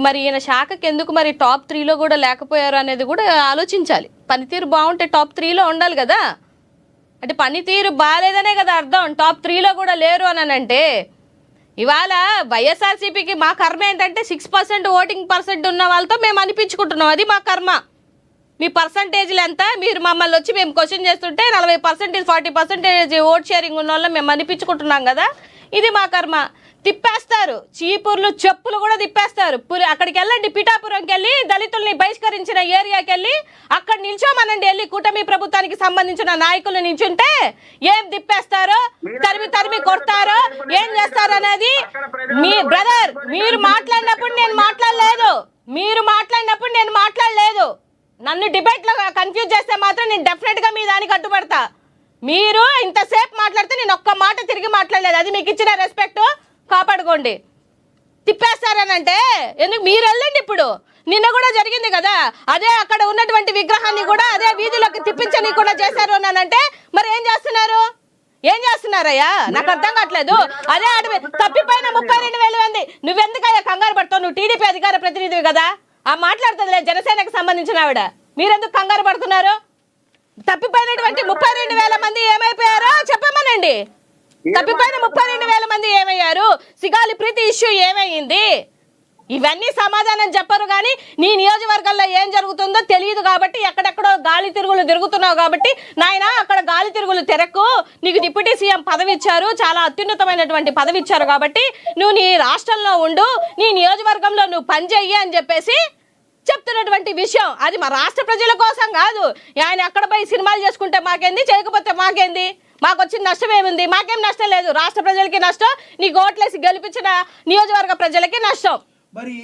మరి ఈయన శాఖకి ఎందుకు మరి టాప్ 3లో కూడా లేకపోయారు అనేది కూడా ఆలోచించాలి. పనితీరు బాగుంటే టాప్ 3లో ఉండాలి కదా. అంటే పనితీరు బాగాలేదనే కదా అర్థం. టాప్ 3లో కూడా లేరు అని అంటే ఇవాళ వైఎస్ఆర్సీపీకి మా కర్మ ఏంటంటే 6% ఓటింగ్ పర్సెంట్ ఉన్న వాళ్ళతో మేము అనిపించుకుంటున్నాం. అది మా కర్మ. మీ పర్సంటేజ్లు ఎంత? మీరు మమ్మల్ని వచ్చి మేము క్వశ్చన్ చేస్తుంటే 40%, 40% ఓట్ షేరింగ్ ఉన్న వాళ్ళని మేము అనిపించుకుంటున్నాం కదా. ఇది మా కర్మ. తిప్పేస్తారు, చీపుర్లు చెప్పులు కూడా తిప్పేస్తారు. అక్కడికి వెళ్ళండి, పిఠాపురంకి వెళ్ళి దళితుల్ని బహిష్కరించిన ఏరియాకి వెళ్ళి అక్కడ నిల్చోమనండి. వెళ్ళి కూటమి ప్రభుత్వానికి సంబంధించిన నాయకులు నిల్చుంటే ఏం తిప్పేస్తారో, తరిమి కొడతారో, ఏం చేస్తారో అనేది మీ బ్రదర్. మీరు మాట్లాడినప్పుడు నేను మాట్లాడలేదు. నన్ను డిబేట్లో కన్ఫ్యూజ్ చేస్తే మాత్రం నేను డెఫినెట్గా మీ దానికి అడ్డుపడతా. మీరు ఇంతసేపు మాట్లాడితే నేను ఒక్క మాట తిరిగి మాట్లాడలేదు. అది మీకు ఇచ్చిన రెస్పెక్ట్ కాపాడుకోండి. తిప్పేస్తారనంటే ఎందుకు? మీరు వెళ్ళండి. ఇప్పుడు నిన్న కూడా జరిగింది కదా, అదే అక్కడ ఉన్నటువంటి విగ్రహాన్ని కూడా అదే వీధిలోకి తిప్పించని కూడా చేశారు అనంటే మరి ఏం చేస్తున్నారయ్యా? నాకు అర్థం కావట్లేదు. అదే అడవి తప్పిపోయిన 32,000 మంది. నువ్వెందుకయ్యా కంగారు పడతావు? నువ్వు టీడీపీ అధికార ప్రతినిధివి కదా, ఆ మాట్లాడుతుందిలే జనసేనకు సంబంధించిన ఆవిడ. మీరెందుకు కంగారు పడుతున్నారు? తప్పిపోయినటువంటి 32,000 మంది ఏమైపోయారో చెప్పమనండి. తప్పిపోయిన 32,000 మంది ఏమయ్యారు? సిగాలి ప్రీతి ఇష్యూ ఏమైంది? ఇవన్నీ సమాధానం చెప్పరు. కానీ నీ నియోజకవర్గంలో ఏం జరుగుతుందో తెలియదు కాబట్టి ఎక్కడెక్కడో గాలి తిరుగులు తిరుగుతున్నావు కాబట్టి నాయన అక్కడ గాలి తిరుగులు తిరక్కు. నీకు డిప్యూటీ సీఎం పదవి ఇచ్చారు, చాలా అత్యున్నతమైనటువంటి పదవి ఇచ్చారు కాబట్టి నువ్వు నీ రాష్ట్రంలో ఉండు, నీ నియోజకవర్గంలో నువ్వు పనిచేయి అని చెప్పేసి చెప్తున్నటువంటి విషయం. అది మా రాష్ట్ర ప్రజల కోసం కాదు. ఆయన అక్కడ పోయి సినిమాలు చేసుకుంటే మాకేంది, చేయకపోతే మాకేంది? మాకు వచ్చిన నష్టం ఏముంది? మాకేం నష్టం లేదు. రాష్ట్ర ప్రజలకి నష్టం, నీకు ఓట్లేసి గెలిపించిన నియోజకవర్గ ప్రజలకి నష్టం. మరి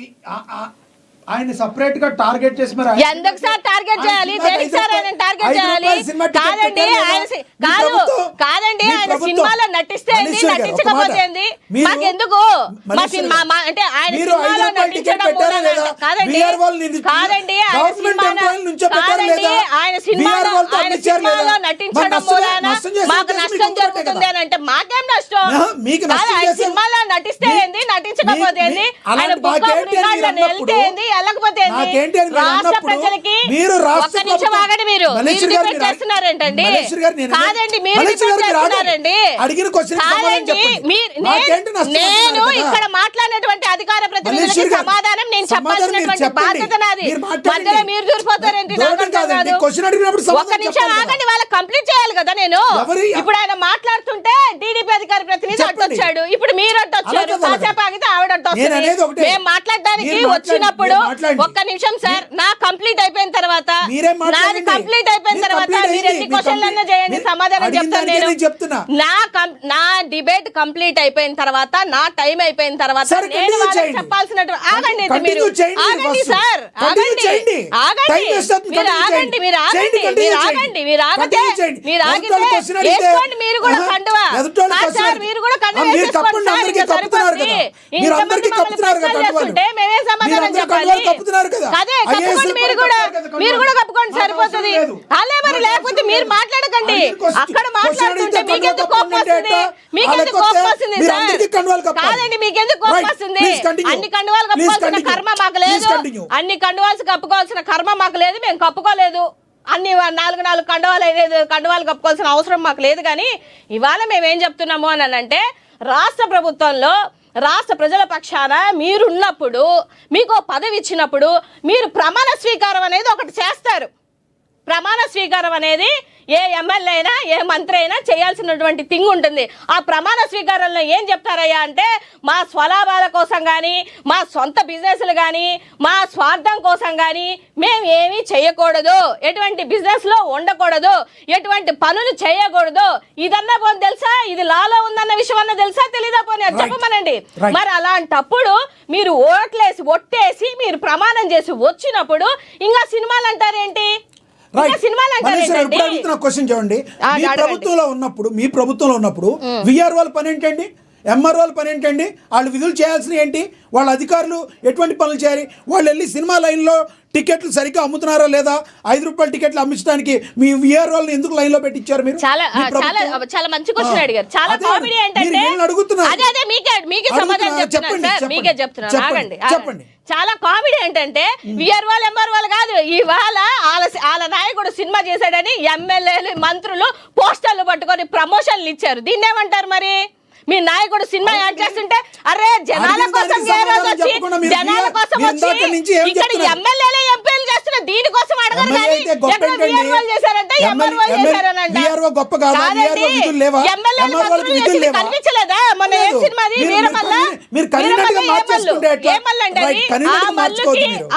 ఆయన సెపరేట్ గా టార్గెట్ చేసి మరి ఎందుకు సార్ టార్గెట్ చేయాలి? దేనికి సార్ ఆయన టార్గెట్ చేయాలి? కాదండి ఆయన సినిమాలో నటిస్తే ఏంది, నటించకపోతే ఏంది? మాకెందుకు? మా సినిమా అంటే ఆయన సినిమాలో నటించడం కాదండి ఆయన సినిమాలో నటించడం మూలాన మాకు నష్టం జరుగుతుంది అని అంటే మాకేం నష్టం? ఆయన సినిమాలో నటిస్తే ఏంది, నటించకపోతే ఏంది? ఆయన బుక్ ఆఫ్ రికార్డులను వెళ్తే ఏంది, వెళ్ళకపోతే రాష్ట్ర ప్రజలకి ఒక్క నిమిషం ఆగండి. మీరు డిబేట్ చేస్తున్నారేంటండి? కాదండి, మీరు డిబేట్ చేస్తున్నారండి. నేను ఇక్కడ మాట్లాడినటువంటి అధికార ప్రశ్నలకి సమాధానం నేను చెప్పాల్సినటువంటి బాధ్యత నాది. మధ్యలో మీరు దూరిపోతారేంటి? నాకు అర్థం కాదు. ఒక్క నిమిషం ఆగండి, వాళ్ళకి కంప్లీట్ చేయాలి కదా. నేను ఇప్పుడు ఆయన మాట్లాడుతుంటే టీడీపీ అధికార ప్రతినిధి అడ్డొచ్చాడు, ఇప్పుడు మీరు అడ్డొచ్చారు. కాసేపు ఆగితే ఆవిడ అడ్డొస్తుంది. మేము మాట్లాడడానికి వచ్చినప్పుడు ఒక్క నిమిషం సార్, నా కంప్లీట్ అయిపోయిన తర్వాత నాది కంప్లీట్ అయిపోయిన తర్వాత మీరు ఎన్ని క్వశ్చన్లన్నా చేయండి, సమాధానం చెప్తాను నేను. నా డిబేట్ కంప్లీట్ అయిపోయిన తర్వాత, నా టైం అయిపోయిన తర్వాత నేను వాళ్ళకి చెప్పాల్సినట్టు ఆగండి. మీరు ఆగండి సార్, ఆగండి, ఆగండి, మీరు ఆగండి, మీరు ఆగండి, మీరు ఆగండి, మీరు ఆగితే వేసుకోండి మీరు కూడా కండువా సార్, మీరు కూడా కండువా వేసుకోండి సార్. ఇంకా సరిపోతుంది. ఇంతమంది మమ్మల్ని ప్రశ్నలు చేస్తుంటే మేమే సమాధానం చెప్పాలి. అదే కప్పుకోండి, మీరు కూడా కప్పుకోండి, సరిపోతుంది. అలే మరి, లేకపోతే మీరు మాట్లాడకండి. అక్కడ మాట్లాడుతుంటే మీకెందుకు కోపం వస్తుంది? మీకెందుకు కోపం వస్తుంది సార్? కాదండి, మీకెందుకు కోపం వస్తుంది? అన్ని కండువాలు కప్పుకోవాల్సిన కర్మ మాకు లేదు. అన్ని కండువాల్సి కప్పుకోవాల్సిన కర్మ మాకు లేదు. మేము కప్పుకోలేదు. అన్ని 4 కండువాలు కప్పుకోవాల్సిన అవసరం మాకు లేదు. కానీ ఇవాళ మేమేం చెప్తున్నాము అని అంటే, రాష్ట్ర ప్రభుత్వంలో రాష్ట్ర ప్రజల పక్షాన మీరున్నప్పుడు, మీకు పదవి ఇచ్చినప్పుడు మీరు ప్రమాణ స్వీకారం అనేది ఒకటి చేస్తారు. ప్రమాణ స్వీకారం అనేది ఏ ఎమ్మెల్యే అయినా ఏ మంత్రి అయినా చేయాల్సినటువంటి థింగ్ ఉంటుంది. ఆ ప్రమాణ స్వీకారంలో ఏం చెప్తారయ్యా అంటే, మా స్వలాభాల కోసం కానీ, మా సొంత బిజినెస్లు కానీ, మా స్వార్థం కోసం కానీ మేము ఏమీ చేయకూడదు, ఎటువంటి బిజినెస్లో ఉండకూడదు, ఎటువంటి పనులు చేయకూడదు. ఇదన్నా పోనీ తెలుసా? ఇది లాలో ఉందన్న విషయం అన్న తెలుసా? తెలీదా? పోనీ అది చెప్పమనండి. మరి అలాంటప్పుడు మీరు ఒట్టేసి మీరు ప్రమాణం చేసి వచ్చినప్పుడు ఇంకా సినిమాలు అంటారేంటి? క్వశ్చన్ చూడండి, మీ ప్రభుత్వంలో ఉన్నప్పుడు విఆర్ వాళ్ళ పని ఏంటండి? ఎంఆర్ఓ వాళ్ళ పని ఏంటండి? వాళ్ళు విధులు చేయాల్సినవి ఏంటి? వాళ్ళ అధికారులు ఎటువంటి పనులు చేయాలి? వాళ్ళు వెళ్ళి సినిమా లైన్లో టికెట్లు సరిగ్గా అమ్ముతున్నారా లేదా? 5 రూపాయల టికెట్లు అమ్మించడానికి మీ విఆర్ వాళ్ళని ఎందుకు లైన్ లో పెట్టించారు? మీరు చాలా మంచి క్వశ్చన్ అడిగారు. చాలా కామెడీ ఏంటంటే, అదే మీకే సమాధానం చెప్తున్నాను సార్, మీకే చెప్తున్నాను. ఆగండి. చాలా కామెడీ ఏంటంటే, విఆర్ వాళ్ళు ఎంఆర్ వాళ్ళు కాదు, ఇవాళ వాళ్ళ నాయకుడు సినిమా చేశాడని ఎమ్మెల్యేలు మంత్రులు పోస్టర్లు పట్టుకొని ప్రమోషన్లు ఇచ్చారు. దీన్ని ఏమంటారు మరి? మీ నాయకుడు సినిమా యాడ్ చేస్తుంటే, అరే జనాల కోసం వచ్చి ఇక్కడ ఎమ్మెల్యేలు ఎంపీలు చేస్తున్న దీనికోసం అడగరు కానీ చేశారంటే కనిపించలేదా? మన ఏం సినిమా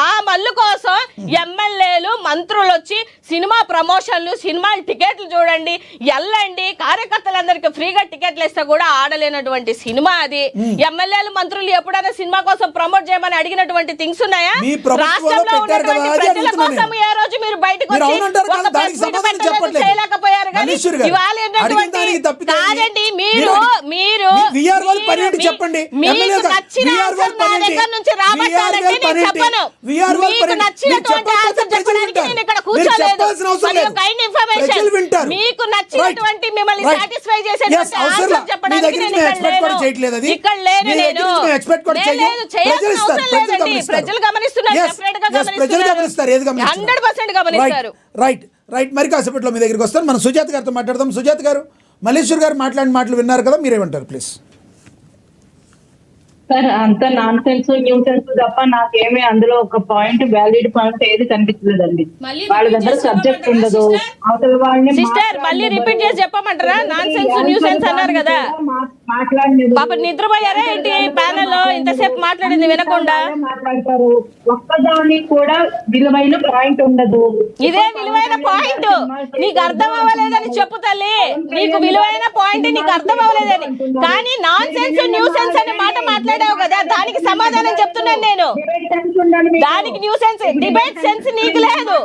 ఆ మల్లు కోసం ఎమ్మెల్యేలు మంత్రులు వచ్చి సినిమా ప్రమోషన్లు, సినిమా టికెట్లు చూడండి, వెళ్ళండి, కార్యకర్తలందరికీ ఫ్రీగా టికెట్లు ఇస్తే కూడా ఆడలేనటువంటి సినిమా అది. ఎమ్మెల్యేలు మంత్రులు ఎప్పుడైనా సినిమా కోసం ప్రమోట్ చేయమని అడిగినటువంటి థింగ్స్ ఉన్నాయా? రాష్ట్రంలో ఉన్నటువంటి ప్రజల కోసం ఏ రోజు మీరు బయటకు వచ్చి చేయలేకపోయారు. కానీ ఇవాళ కాదండి, మీరు మీకు నచ్చిన ఆన్సర్ నా దగ్గర నుంచి రాబట్టాలంటే నేను చెప్పను. మీకు నచ్చినటువంటి ఆన్సర్ చెప్పడానికి నేను ఇక్కడ కూర్చోలేదు. కైండ్ ఇన్ఫర్మేషన్ మీకు నచ్చినటువంటి మిమ్మల్ని సాటిస్ఫై చేసేటువంటి ఆన్సర్ చెప్పడానికి నేను ఇక్కడ లేను. నేను చేయాల్సిన అవసరం లేదండి. ప్రజలు గమనిస్తున్నారు, డెఫినెట్ గా గమనిస్తున్నారు, 100% గమనిస్తారు. రైట్. మరి కాసేపట్లో మీ దగ్గరికి వస్తాను. మనం సుజాత గారితో మాట్లాడదాం. సుజాత గారు, మల్లేశ్వర్ గారు మాట్లాడిన మాటలు విన్నారు కదా, మీరేమంటారు ప్లీజ్? సార్, అంత నాన్ సెన్స్ న్యూ సెన్స్ తప్ప నాకేమీ అందులో ఒక పాయింట్, వ్యాలిడ్ పాయింట్ ఏది కనిపించలేదండి. వాళ్ళ దగ్గర సబ్జెక్ట్ ఉండదు. అవతల వాళ్ళని సిస్టర్ మళ్ళీ రిపీట్ చేసి చెప్పమంటారా? నాన్ సెన్స్ న్యూ సెన్స్ అన్నారు కదా, పాప నిద్రపోయారా ఏంటి? ప్యానెల్ లో ఇంతసేపు మాట్లాడింది వినకుండా మాట్లాడతారు. ఒక్కదానికి కూడా విలువైన పాయింట్ ఉండదు. ఇదే విలువైన పాయింట్ నీకు అర్థం అవ్వలేదని చెప్పు తల్లి. నీకు విలువైన పాయింట్ నీకు అర్థం అవ్వలేదని, కానీ నాన్ సెన్స్ న్యూ సెన్స్ అనే మాట మాట్లాడావు కదా, దానికి సమాధానం చెప్తున్నాను నేను. దానికి న్యూ సెన్స్, డిబేట్ సెన్స్ నీకు లేదు,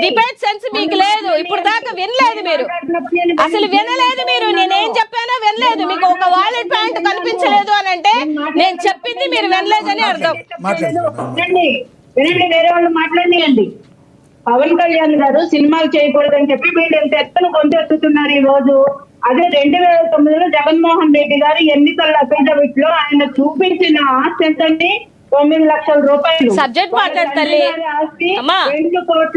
డిబేట్ సెన్స్ మీకు లేదు. ఇప్పుడు దాకా వినలేదు మీరు, అసలు వినలేదు మీరు. నేనేం చెప్పానో వినలేదు. మీకు ఒక వాలెట్ పాయింట్ కనిపించలేదు అని అంటే నేను చెప్పింది మీరు వినలేదని అర్థం. వినండి, వేరే వాళ్ళు మాట్లాడియండి. పవన్ కళ్యాణ్ గారు సినిమాలు చేయకూడదని చెప్పి వీళ్ళు ఎంత ఎత్తున గొంతెత్తుతున్నారు ఈ రోజు. అదే 2009లో జగన్మోహన్ రెడ్డి గారు ఎన్నికల అఫిడవిట్ లో ఆయన చూపించిన ఆస్తి ఎంతండి? 9 లక్షల రూపాయలు. సబ్జెక్ట్ మాట్లాడతాలి అమ్మా,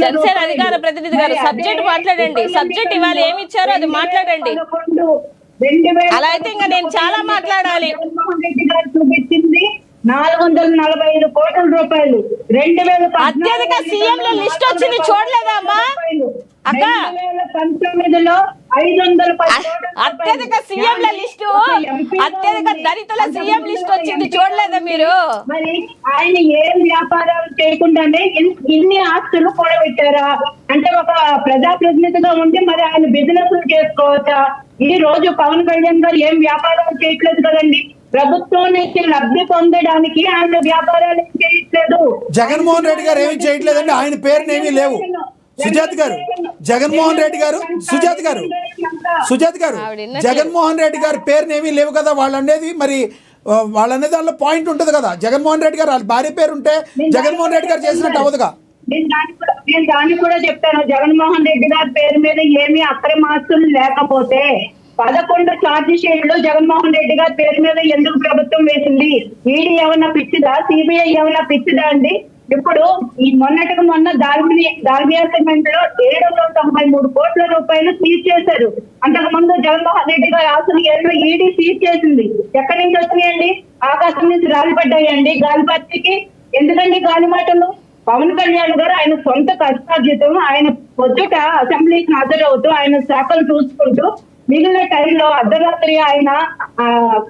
జనసేన అధికార ప్రతినిధి గారు సబ్జెక్ట్ మాట్లాడండి. సబ్జెక్ట్ ఇవాళ ఏమి ఇచ్చారో అది మాట్లాడండి. అలా అయితే ఇంకా నేను చాలా మాట్లాడాలి. జగన్మోహన్ రెడ్డి గారు చూపించింది 445 కోట్ల రూపాయలు 2014 అత్యధిక సీఎంల లిస్ట్ వచ్చింది చూడలేదా అమ్మా? అక్క 2019లో 510 కోట్ల అత్యధిక సీఎంల లిస్టు, అత్యధిక దళితుల సీఎం లిస్ట్ వచ్చింది చూడలేదా మీరు? మరి ఆయన ఏం వ్యాపారాలు చేయకుండానే ఇన్ని ఆస్తులు కూడబెట్టారా? అంటే ఒక ప్రజాప్రతినిధిగా ఉండి మరి ఆయన బిజినెస్ చేసుకోవచ్చా? ఈ రోజు పవన్ కళ్యాణ్ గారు ఏం వ్యాపారాలు చేయట్లేదు కదండి. ప్రభుత్వం నుంచి లబ్ధి పొందడానికి ఆయన వ్యాపారాలు ఏం చేయట్లేదు. జగన్మోహన్ రెడ్డి గారు ఏమీ చేయట్లేదండి, ఆయన పేరునేమీ లేవు. సుజాత గారు, జగన్మోహన్ రెడ్డి గారు, సుజాత గారు, జగన్మోహన్ రెడ్డి గారి పేరునేమీ లేవు కదా వాళ్ళు అనేది. మరి వాళ్ళు అనేది దానిలో పాయింట్ ఉంటుంది కదా. జగన్మోహన్ రెడ్డి గారు వాళ్ళ భార్య పేరు ఉంటే జగన్మోహన్ రెడ్డి గారు చేసినట్టు అవ్వదుగా. నేను దాన్ని కూడా చెప్తాను. జగన్మోహన్ రెడ్డి గారి పేరు మీద ఏమీ అక్రమాస్తులు లేకపోతే 11 ఛార్జ్ షీట్లు జగన్మోహన్ రెడ్డి గారి పేరు మీద ఎందుకు ప్రభుత్వం వేసింది? ఈడీ ఏమన్నా పిచ్చిదా? సిబిఐ ఏమన్నా పిచ్చిదా అండి? ఇప్పుడు ఈ మొన్నటికి మొన్న దాల్మియా సిమెంట్ లో 793 కోట్ల రూపాయలు సీజ్ చేశారు. అంతకు ముందు జగన్మోహన్ రెడ్డి గారి ఆస్తులు ఈడీ సీజ్ చేసింది. ఎక్కడి నుంచి వచ్చినాయండి? ఆకాశం నుంచి రాలిపడ్డాయండి గాలిపచ్చికి. ఎందుకండి గాలి మాటలు? పవన్ కళ్యాణ్ గారు ఆయన సొంత కష్టార్జితం ఆయన పొద్దుట అసెంబ్లీకి హాజరవుతూ ఆయన శాఖలు చూసుకుంటూ మిగిలిన టైంలో అర్ధరాత్రి ఆయన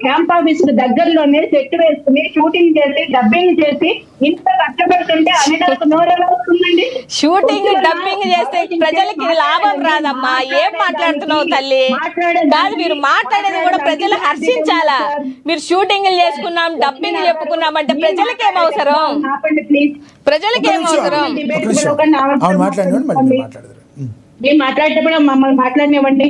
క్యాంప్ ఆఫీస్ దగ్గరలోనే సెట్ వేసుకుని షూటింగ్ చేసి డబ్బింగ్ చేసి ఇంత కష్టపడుతుంటే అనేది నోరెలా వస్తుందండి? షూటింగ్ డబ్బింగ్ చేస్తే ప్రజలకి లాభం రాదమ్మా. ఏం మాట్లాడుతున్నావు తల్లి? కాదు, మీరు మాట్లాడేది కూడా ప్రజలు హర్షించాలా? మీరు షూటింగ్లు చేసుకున్నాం, డబ్బింగ్ చెప్పుకున్నాం అంటే ప్రజలకి ఏం అవసరం? ప్రజలకి ఏం అవసరం? మేము మాట్లాడేటప్పుడు మమ్మల్ని మాట్లాడినివ్వండి.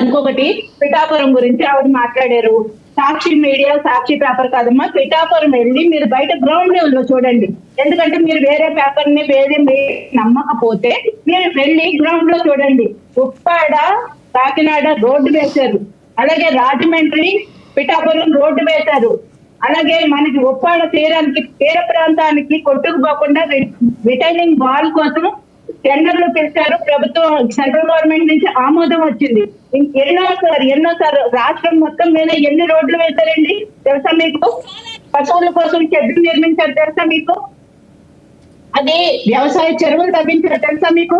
ఇంకొకటి పిఠాపురం గురించి ఆవిడ మాట్లాడారు. సాక్షి మీడియా, సాక్షి పేపర్ కాదమ్మా, పిఠాపురం వెళ్ళి మీరు బయట గ్రౌండ్ లెవెల్ లో చూడండి. ఎందుకంటే మీరు వేరే పేపర్ ని వేరే నమ్మకపోతే మీరు వెళ్ళి గ్రౌండ్ లో చూడండి. ఉప్పాడ కాకినాడ రోడ్డు వేశారు, అలాగే రాజమండ్రి పిఠాపురం రోడ్డు వేశారు, అలాగే మనకి ఉప్పాడ తీర ప్రాంతానికి కొట్టుకుపోకుండా రిటైనింగ్ వాల్ కోసం టెండర్లు పిలిచారు. ప్రభుత్వం సెంట్రల్ గవర్నమెంట్ నుంచి ఆమోదం వచ్చింది. ఎన్నోసార్లు రాష్ట్రం మొత్తం మీద ఎన్ని రోడ్లు వేశారండి తెలుసా మీకు? పశువుల కోసం చెడ్లు నిర్మించారు తెలుసా మీకు? అది వ్యవసాయ చెరువులు తవ్వించారు తెలుసా మీకు?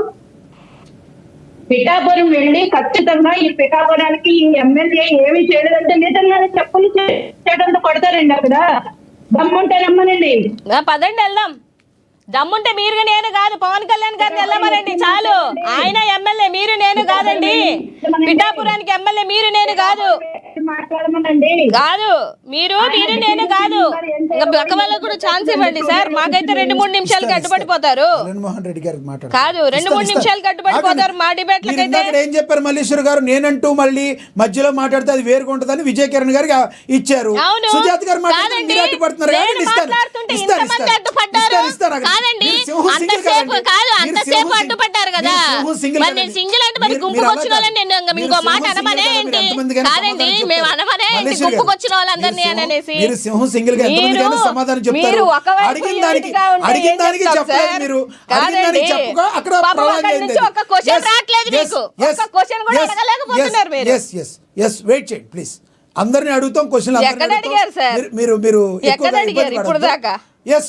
పిఠాపురం వెళ్ళి ఖచ్చితంగా ఈ పిఠాపురానికి ఈ ఎమ్మెల్యే ఏమీ చేయలేదంటే నిజంగానే చెప్పులు చేయడంతో కొడతారండి. అక్కడ దమ్ముంటే రమ్మనండి. పదండి వెళ్దాం. దమ్ముంటే మీరు నేను కాదు, పవన్ కళ్యాణ్ గారిని వెళ్ళమనండి చాలు. ఆయన ఎమ్మెల్యే, మీరు నేను కాదండి. పిఠాపురానికి ఎమ్మెల్యే మీరు నేను కాదు. కాదు మీరు నేను కాదు. పక్క వాళ్ళకు కూడా ఛాన్స్ ఇవ్వండి సార్. మాకైతే 2-3 నిమిషాలు కట్టుబడిపోతారు. కాదు 2-3 నిమిషాలు కట్టుబడిపోతారు మా డిబేట్లకి. ఏం చెప్పారు మల్లేశ్వర్ గారు? నేనంటూ మళ్ళీ మధ్యలో మాట్లాడితే అది వేరుగా ఉంటుందని విజయ్ కిరణ్ గారికి ఇచ్చారు. సుజాత గారు అంతసేపు అడ్డుపడ్డారు కదా. సింగిల్ అంటే మరి గుంపుకు వచ్చిన వాళ్ళని ఇంకో మాట అనమనే ఏంటి? కాదండి మేము అనమనే ఏంటి గుంపుకు వచ్చిన వాళ్ళందరినీ అనేసి? మీరు ఒక క్వశ్చన్ రావట్లేదు మీకు. ఒక క్వశ్చన్ కూడా అడగలేకపోతున్నారు మీరు. వెయిట్ చేయండి ప్లీజ్. అందరిని అడుగుతాం క్వశ్చన్. ఎక్కడ అడిగారు సార్? మీరు ఎక్కడ అడిగారు ఇప్పుడు దాకా?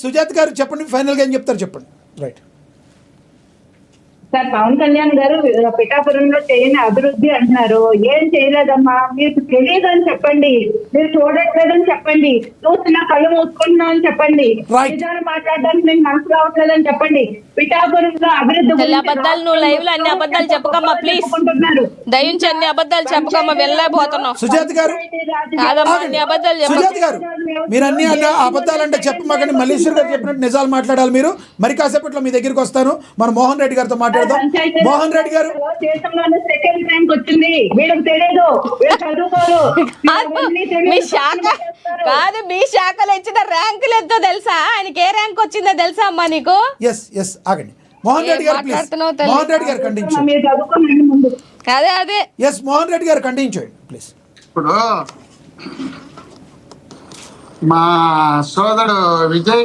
సుజాత్ గారు చెప్పండి, ఫైనల్ గా ఏం చెప్తారు చెప్పండి. రైట్ సార్, పవన్ కళ్యాణ్ గారు పిఠాపురంలో చేయని అభివృద్ధి అంటున్నారు. ఏం చేయలేదమ్మా, మీకు తెలియదని చెప్పండి, మీరు చూడట్లేదని చెప్పండి, చూసినా కళ్ళు మూసుకుంటున్నా అని చెప్పండి, నిజాలు మాట్లాడడానికి మీకు మనసు రావట్లేదని చెప్పండి. పిఠాపురంలో అభివృద్ధి అబద్ధాలు నువ్వు లైవ్ లో అన్ని అబద్ధాలు చెప్పకమ్మా ప్లీజ్. దయించి అన్ని అబద్ధాలు చెప్పకమ్మా, వెళ్ళలేకపోతున్నాం. సుజాత్ గారు అన్ని అబద్ధాలు సుజాత్ గారు మీరు అన్ని అబద్ధాలు అంటే చెప్పమాకండి. మల్లేశ్వర్ గారు చెప్పినట్టు నిజాలు మాట్లాడాలి మీరు. మరి కాసేపట్లో మీ దగ్గరికి వస్తాను. మన మోహన్ రెడ్డి గారితో మాట్లాడదాం. మోహన్ రెడ్డి గారు, సెకండ్ ర్యాంక్ వచ్చింది, వీళ్ళకి తెలియదు, మీ శాఖ కాదు, మీ శాఖలో ఇచ్చిన ర్యాంకులు ఎంతో తెలుసా? ఆయనకి ఏ ర్యాంక్ వచ్చిందో తెలుసా అమ్మా నీకు? ఆగండి మోహన్ రెడ్డి గారు ప్లీజ్. మోహన్ రెడ్డి గారు కంటిన్యూ. అదే మోహన్ రెడ్డి గారు కంటిన్యూ చేయండి ప్లీజ్. ఇప్పుడు మా సోదరుడు విజయ్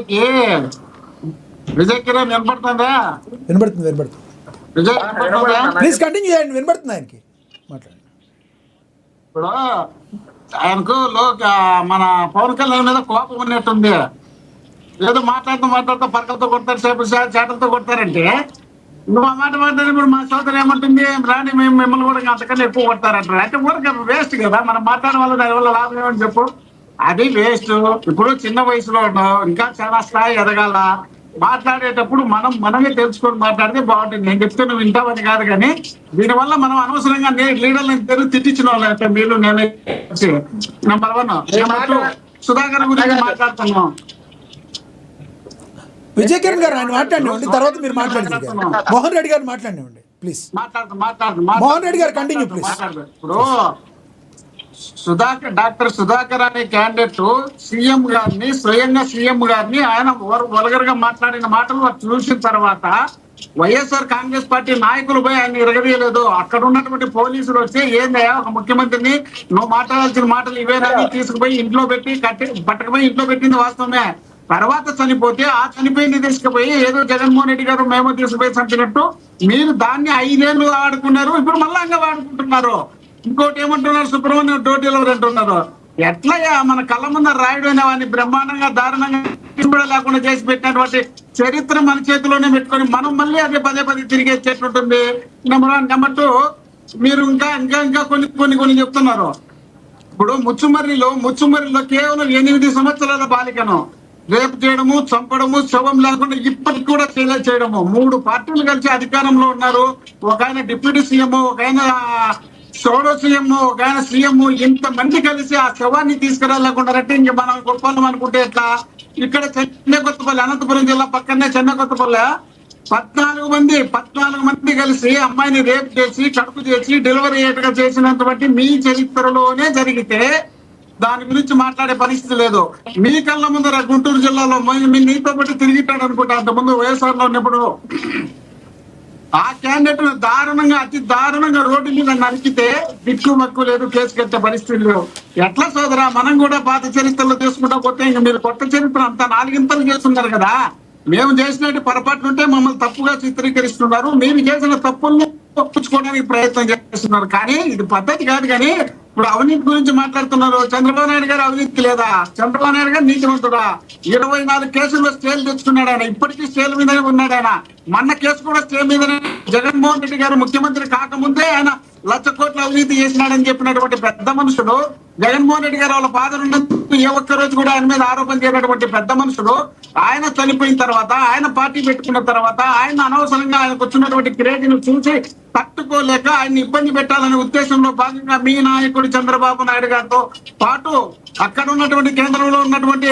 కిరణ్ వినపడుతుందా? వినపడుతుంది. విజయ్ ప్లీజ్ కంటిన్యూ చేయండి, వినపడుతుంది ఆయనకి. మాట్లాడండి. ఇప్పుడు ఆయనకు మన పవన్ కళ్యాణ్ మీద కోపం ఉన్నట్టుంది. ఏదో మాట్లాడుతూ పరకలతో కొడతారు, చేటలతో కొడతారంటే నువ్వు ఆ మాట మాట్లాడినప్పుడు మా సోదరు ఏమంటుంది, రాని మేము మిమ్మల్ని కూడా అంతకన్నా ఎక్కువ కొడతారంటారు. అంటే ఊరికి వేస్ట్ కదా, మనం మాట్లాడడం వల్ల దాని వల్ల లాభం ఏమని చెప్పు. అది వేస్ట్. ఇప్పుడు చిన్న వయసులో ఉన్నావు, ఇంకా చాలా స్థాయి ఎదగాల. మాట్లాడేటప్పుడు మనమే తెలుసుకొని మాట్లాడితే బాగుంటుంది. నేను చెప్తే నువ్వు వింటావని కాదు, కానీ దీనివల్ల మనం అనవసరంగా లీడర్లను తిట్టించిన వాళ్ళు మీరు నేనే. నెంబర్ 1. నెంబర్ 2, సుధాకర్ గురించి మాట్లాడుతున్నాం. విజయ్ కిరణ్ గారు ఆయన మాట్లాడినండి, తర్వాత మీరు మాట్లాడండి. మోహన్ రెడ్డి గారు మాట్లాడినండి ప్లీజ్. మోహన్ రెడ్డి గారు కంటిన్యూ ప్లీజ్. ఇప్పుడు డాక్టర్ సుధాకర్ అనే క్యాండిడేట్ సీఎం గారిని, స్వయంగా సీఎం గారిని ఆయన వల్గర్ గా మాట్లాడిన మాటలు చూసిన తర్వాత వైఎస్ఆర్ కాంగ్రెస్ పార్టీ నాయకులు పోయి ఆయన ఎరగదీయలేదు. అక్కడ ఉన్నటువంటి పోలీసులు వచ్చి ఏందయ్యా ఒక ముఖ్యమంత్రిని నువ్వు మాట్లాడాల్సిన మాటలు ఇవేనని తీసుకుపోయి ఇంట్లో పెట్టి పట్టకపోయి ఇంట్లో పెట్టింది వాస్తవమే. తర్వాత చనిపోతే ఆ చనిపోయింది తీసుకుపోయి ఏదో జగన్మోహన్ రెడ్డి గారు మేము తీసుకుపోయి చంపినట్టు మీరు దాన్ని 5 ఏళ్ళు వాడుకున్నారు. ఇప్పుడు మళ్ళా ఇంకా వాడుకుంటున్నారు. ఇంకోటి ఏమంటున్నారు, సుబ్రహ్మణ్యం డోర్ డెలివరీ అంటున్నారు. ఎట్లయ్యా మన కళ్ళ ముందు రాయడం వాడిని బ్రహ్మాండంగా దారుణంగా కూడా లేకుండా చేసి పెట్టినటువంటి చరిత్ర మన చేతిలోనే పెట్టుకొని మనం మళ్ళీ అదే పదే తిరిగేసేటట్టుంటుంది. నెంబర్ 1. నెంబర్ 2, మీరు ఇంకా కొన్ని చెప్తున్నారు. ఇప్పుడు ముచ్చుమర్రిలో కేవలం 8 సంవత్సరాల బాలికను రేపు చేయడము, చంపడము, శవం లేకుండా ఇప్పటికి కూడా చేయడము. 3 పార్టీలు కలిసి అధికారంలో ఉన్నారు. ఒక ఆయన డిప్యూటీ సీఎం, ఒక ఆయన సోడో సీఎం, ఒక ఆయన సీఎం, ఇంతమంది కలిసి ఆ శవాన్ని తీసుకురాలేకుండారంటే ఇంక మనం గొప్పలం అనుకుంటే ఎట్లా? ఇక్కడ చెన్నకొత్తపల్లి, అనంతపురం జిల్లా పక్కనే చెన్నకొత్తపల్లి 14 మంది కలిసి అమ్మాయిని రేప్ చేసి, కడుపు చేసి, డెలివరీ అయ్యేట్టుగా చేసినటువంటి మీ చరిత్రలోనే జరిగితే దాని గురించి మాట్లాడే పరిస్థితి లేదు. మీ కళ్ళ ముందర గుంటూరు జిల్లాలో నీతో బట్టి తిరిగిటాడు అనుకుంటా. అంతకుముందు వైఎస్ఆర్ లో ఉన్నప్పుడు ఆ క్యాండిడేట్ అతి దారుణంగా రోడ్డు మీద నరికితే దిక్కు మక్కు లేదు, కేసు కట్టే పరిస్థితి లేవు. ఎట్లా సోదరా, మనం కూడా పాత చరిత్రలో తీసుకుంటా పోతే ఇంక మీరు కొత్త చరిత్ర అంతా 4 ఇంతలు చేస్తున్నారు కదా. మేము చేసినట్టు పొరపాట్లు ఉంటే మమ్మల్ని తప్పుగా చిత్రీకరిస్తున్నారు. మీరు చేసిన తప్పుల్ని ఒప్పుకోవడానికి ప్రయత్నం చేస్తున్నారు. కానీ ఇది పద్ధతి కాదు. కానీ ఇప్పుడు అవినీతి గురించి మాట్లాడుతున్నారు. చంద్రబాబు నాయుడు గారు అవినీతి లేదా? చంద్రబాబు నాయుడు గారు నీతివంతుడా? 24 కేసుల్లో స్టేలు తెచ్చుకున్నాడు ఆయన. ఇప్పటికీ స్టేల్ మీదనే ఉన్నాడు ఆయన. మొన్న కేసు కూడా స్టే మీదనే. జగన్మోహన్ రెడ్డి గారు ముఖ్యమంత్రి కాకముందే ఆయన 1,00,000 కోట్ల అవినీతి చేసినాడని చెప్పినటువంటి పెద్ద మనుషుడు జగన్మోహన్ రెడ్డి గారు వాళ్ళ ఫాదర్ ఉన్నందుకు ఏ ఒక్క రోజు కూడా ఆయన మీద ఆరోపణ చేయనటువంటి పెద్ద మనుషుడు ఆయన చనిపోయిన తర్వాత, ఆయన పార్టీ పెట్టుకున్న తర్వాత, ఆయన అనవసరంగా ఆయనకు వచ్చినటువంటి క్రేజ్ను చూసి తట్టుకోలేక ఆయన ఇబ్బంది పెట్టాలనే ఉద్దేశంలో భాగంగా మీ నాయకుడు చంద్రబాబు నాయుడు గారితో పాటు అక్కడ ఉన్నటువంటి కేంద్రంలో ఉన్నటువంటి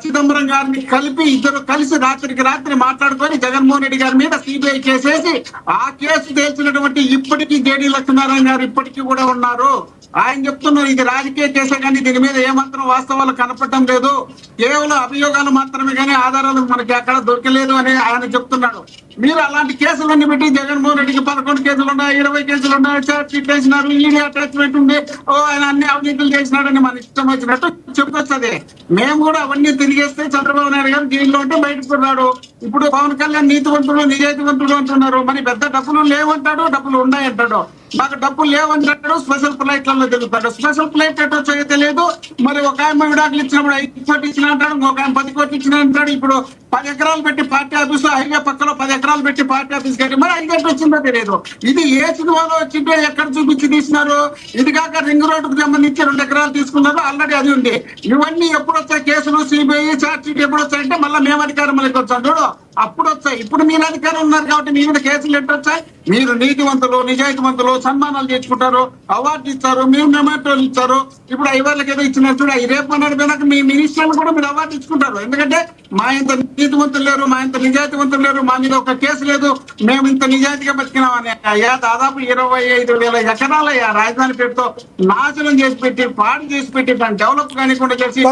చిదంబరం గారిని కలిపి ఇద్దరు కలిసి రాత్రికి రాత్రి మాట్లాడుకొని జగన్మోహన్ రెడ్డి గారి మీద సిబిఐ కేసేసి ఆ కేసు తేల్చినటువంటి ఇప్పటికీ జేడీ లక్ష్మీనారాయణ గారు ఇప్పటికీ కూడా ఉన్నారు. ఆయన చెప్తున్నారు ఇది రాజకీయ కేసే కానీ దీని మీద ఏమాత్రం వాస్తవాలు కనపడటం లేదు, కేవలం అభియోగాలు మాత్రమే కానీ ఆధారాలు మనకి అక్కడ దొరకలేదు అని ఆయన చెప్తున్నాడు. మీరు అలాంటి కేసులన్నీ పెట్టి జగన్మోహన్ రెడ్డికి 11 కేసులు ఉన్నాయి, 20 కేసులు ఉన్నాయి, చార్జ్ షీట్ వేసినారు, ఈడీ అటాచ్మెంట్ ఉంది, ఆయన అన్ని అవినీతులు చేసినాడని మన ఇష్టం వచ్చినట్టు చెప్పుకొస్తుంది. మేము కూడా అవన్నీ తిరిగేస్తే చంద్రబాబు నాయుడు గారు జైల్లో ఉంటే బయటకు రాడు. ఇప్పుడు పవన్ కళ్యాణ్ నీతివంతుడు, నిజాయితీవంతుడు అంటున్నారు. మరి పెద్ద డబ్బులు లేవంటాడు, డబ్బులు ఉన్నాయంటాడు. మాకు డబ్బులు లేవంటాడు, స్పెషల్ ఫ్లైట్లలో తిరుగుతాడు. స్పెషల్ ఫ్లైట్ ఎటో తెలియదు. మరి ఒక ఆయన విడాకులు ఇచ్చినప్పుడు 5 కోట్లు ఇచ్చిన అంటాడు, ఇంకొక ఆయన 10 కోట్లు ఇచ్చిన అంటాడు. ఇప్పుడు 10 ఎకరాలు పెట్టి పార్టీ ఆఫీస్, హైవే పక్కలో 10 ఎకరాలు పెట్టి పార్టీ ఆఫీస్ కట్టి మరి 5 కోట్లు వచ్చిందో తెలియదు. ఇది ఏ సినిమాలో వచ్చిందో ఎక్కడ చూపించి తీసినారు? ఇది కాక రింగ్ రోడ్డుకు సంబంధించి 2 ఎకరాలు తీసుకున్నారు, ఆల్రెడీ అది ఉంది. ఇవన్నీ ఎప్పుడు వచ్చాయి కేసులు, సిబిఐ చార్జ్ షీట్ ఎప్పుడు వచ్చాయంటే మళ్ళీ మేము అధికారంలోకి వచ్చాం చూడు, అప్పుడు వచ్చాయి. ఇప్పుడు మీరు అధికారం ఉన్నారు కాబట్టి మీ మీద కేసులు ఎట్టు వచ్చాయి? మీరు నీతివంతులు, నిజాయితీవంతులు, సన్మానాలు తెచ్చుకుంటారు, అవార్డు ఇస్తారు, మీరు మెమోటోలు ఇచ్చారు. ఇప్పుడు 5 వేలకి ఏదో ఇచ్చినారు చూడ, రేపు అన్నాడు పోయినాక మీ మినిస్టర్లు కూడా మీరు అవార్డు ఇచ్చుకుంటారు. ఎందుకంటే మా ఇంత నీతివంతులు లేరు, మా ఇంత నిజాయితీవంతులు లేరు, మా మీద ఒక కేసు లేదు, మేము ఇంత నిజాయితీగా బతికినామని. అయ్యా దాదాపు 25,000 ఎకరాలయ్యా రాజధాని పేరుతో నాశనం చేసి పెట్టి, పాడు చేసి పెట్టి, దాన్ని డెవలప్ కానికుండా చేసి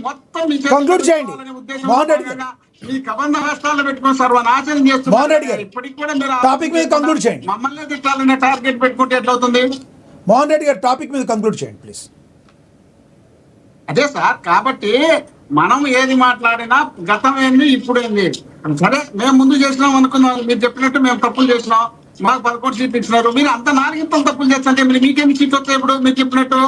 మొత్తం మీ కబంధ హస్తాల్లో పెట్టుకుని సర్వనాశనం చేస్తున్నారు. ఇప్పటికి కూడా మీరు టాపిక్ మీద కంక్లూడ్ చేయండి. మమ్మల్ని తిట్టాలనే టార్గెట్ పెట్టుకుంటే ఎట్లవుతుంది? మోహన్ రెడ్డి గారు టాపిక్ మీద కంక్లూడ్ చేయండి ప్లీజ్. అదే సార్, కాబట్టి మనం ఏది మాట్లాడినా గతం ఏంది, ఇప్పుడు ఏంది. సరే మేము ముందు చేసినాం అనుకున్నాం, మీరు చెప్పినట్టు మేము తప్పులు చేసినాం. మాకు 11 సీట్లు ఇచ్చినారు. మీరు అంత 4 తప్పులు చేస్తుంటే మీరు మీకేమి సీట్లు వస్తాయి? ఇప్పుడు మీరు చెప్పినట్టు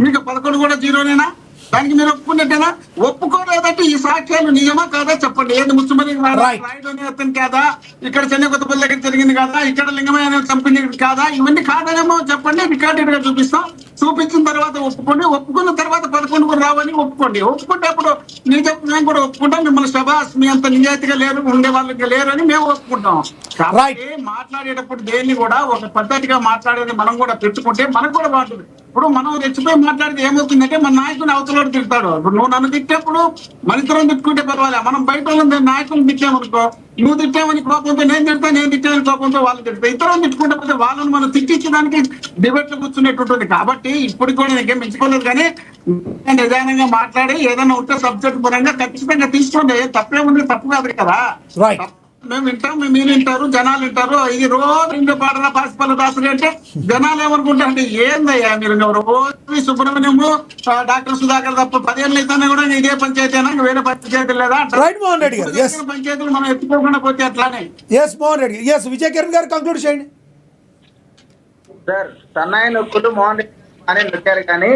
మీకు 11 కూడా జీరోనేనా? దానికి మీరు ఒప్పుకున్నట్టేనా? ఒప్పుకోలేదంటే ఈ సాక్ష్యాలు నిజమా కాదా చెప్పండి. ఏది ముఖ్యమంత్రి రాయుడు అతను కాదా, ఇక్కడ చెన్నై కొత్తపల్లి దగ్గర జరిగింది కాదా, ఇక్కడ లింగమయ్య కంపెనీ కాదా, ఇవన్నీ కాదనేమో చెప్పండి. రికార్డెడ్ గా చూపిస్తాం. చూపించిన తర్వాత ఒప్పుకోండి. ఒప్పుకున్న తర్వాత 11 కూడా రావని ఒప్పుకోండి. ఒప్పుకుంటే అప్పుడు మేము కూడా ఒప్పుకుంటాం. మిమ్మల్ని శబాస్ మీ అంత నిజాయితీగా లేరు, ఉండే వాళ్ళకి లేరు అని మేము ఒప్పుకుంటాం. కాబట్టి మాట్లాడేటప్పుడు దేన్ని కూడా ఒక పద్ధతిగా మాట్లాడేది మనం కూడా పెట్టుకుంటే మనకు కూడా బాగుంటుంది. ఇప్పుడు మనం రెచ్చిపోయి మాట్లాడితే ఏమవుతుందంటే మన నాయకుని అవతల తిడతాడు. ఇప్పుడు నువ్వు నన్ను తిట్టేప్పుడు మన ఇద్దరం తిట్టుకుంటే పర్వాలేదు. మనం బయట నాయకులను తిట్టామనుకో, నువ్వు తిట్టామని కోపంతో నేను తిడతా, నేను తిట్టామని కోపంతో వాళ్ళు తిడతా. ఇతరులను తిట్టుకుంటే పోతే వాళ్ళని మనం తిట్టించడానికి డిబేట్లు కూర్చునేటుంటుంది. కాబట్టి ఇప్పుడు కూడా నీకేం మెచ్చుకోలేదు. కానీ నిదానంగా మాట్లాడి ఏదైనా ఉంటే సబ్జెక్ట్ పరంగా ఖచ్చితంగా తీసుకోండి. తప్పేముంది? తప్పు కాదు కదా. మేము వింటాం, మీరు వింటారు, జనాలు వింటారు. ఇది రోజు ఇంట్లో పాటల పాసిపల్ల దాసులు అంటే జనాలు ఏమనుకుంటారు అంటే ఏందయ్యా మీరు రోజు సుబ్రహ్మణ్యము డాక్టర్ సుధాకర్ తప్ప 10 ఏళ్ళు అయితేనే కూడా ఇదే పంచాయతీ అయినా వేరే పంచాయతీ లేదా? పంచాయతీలు మనం ఎత్తుకోకుండా పోతే అట్లానే. మోహన్ రెడ్డి విజయ్ కిరణ్ గారు కంక్లూడ్ చేయండి సార్. సన్నాయి నొక్కులు మోహన్ రెడ్డి అని నొక్కారు, కానీ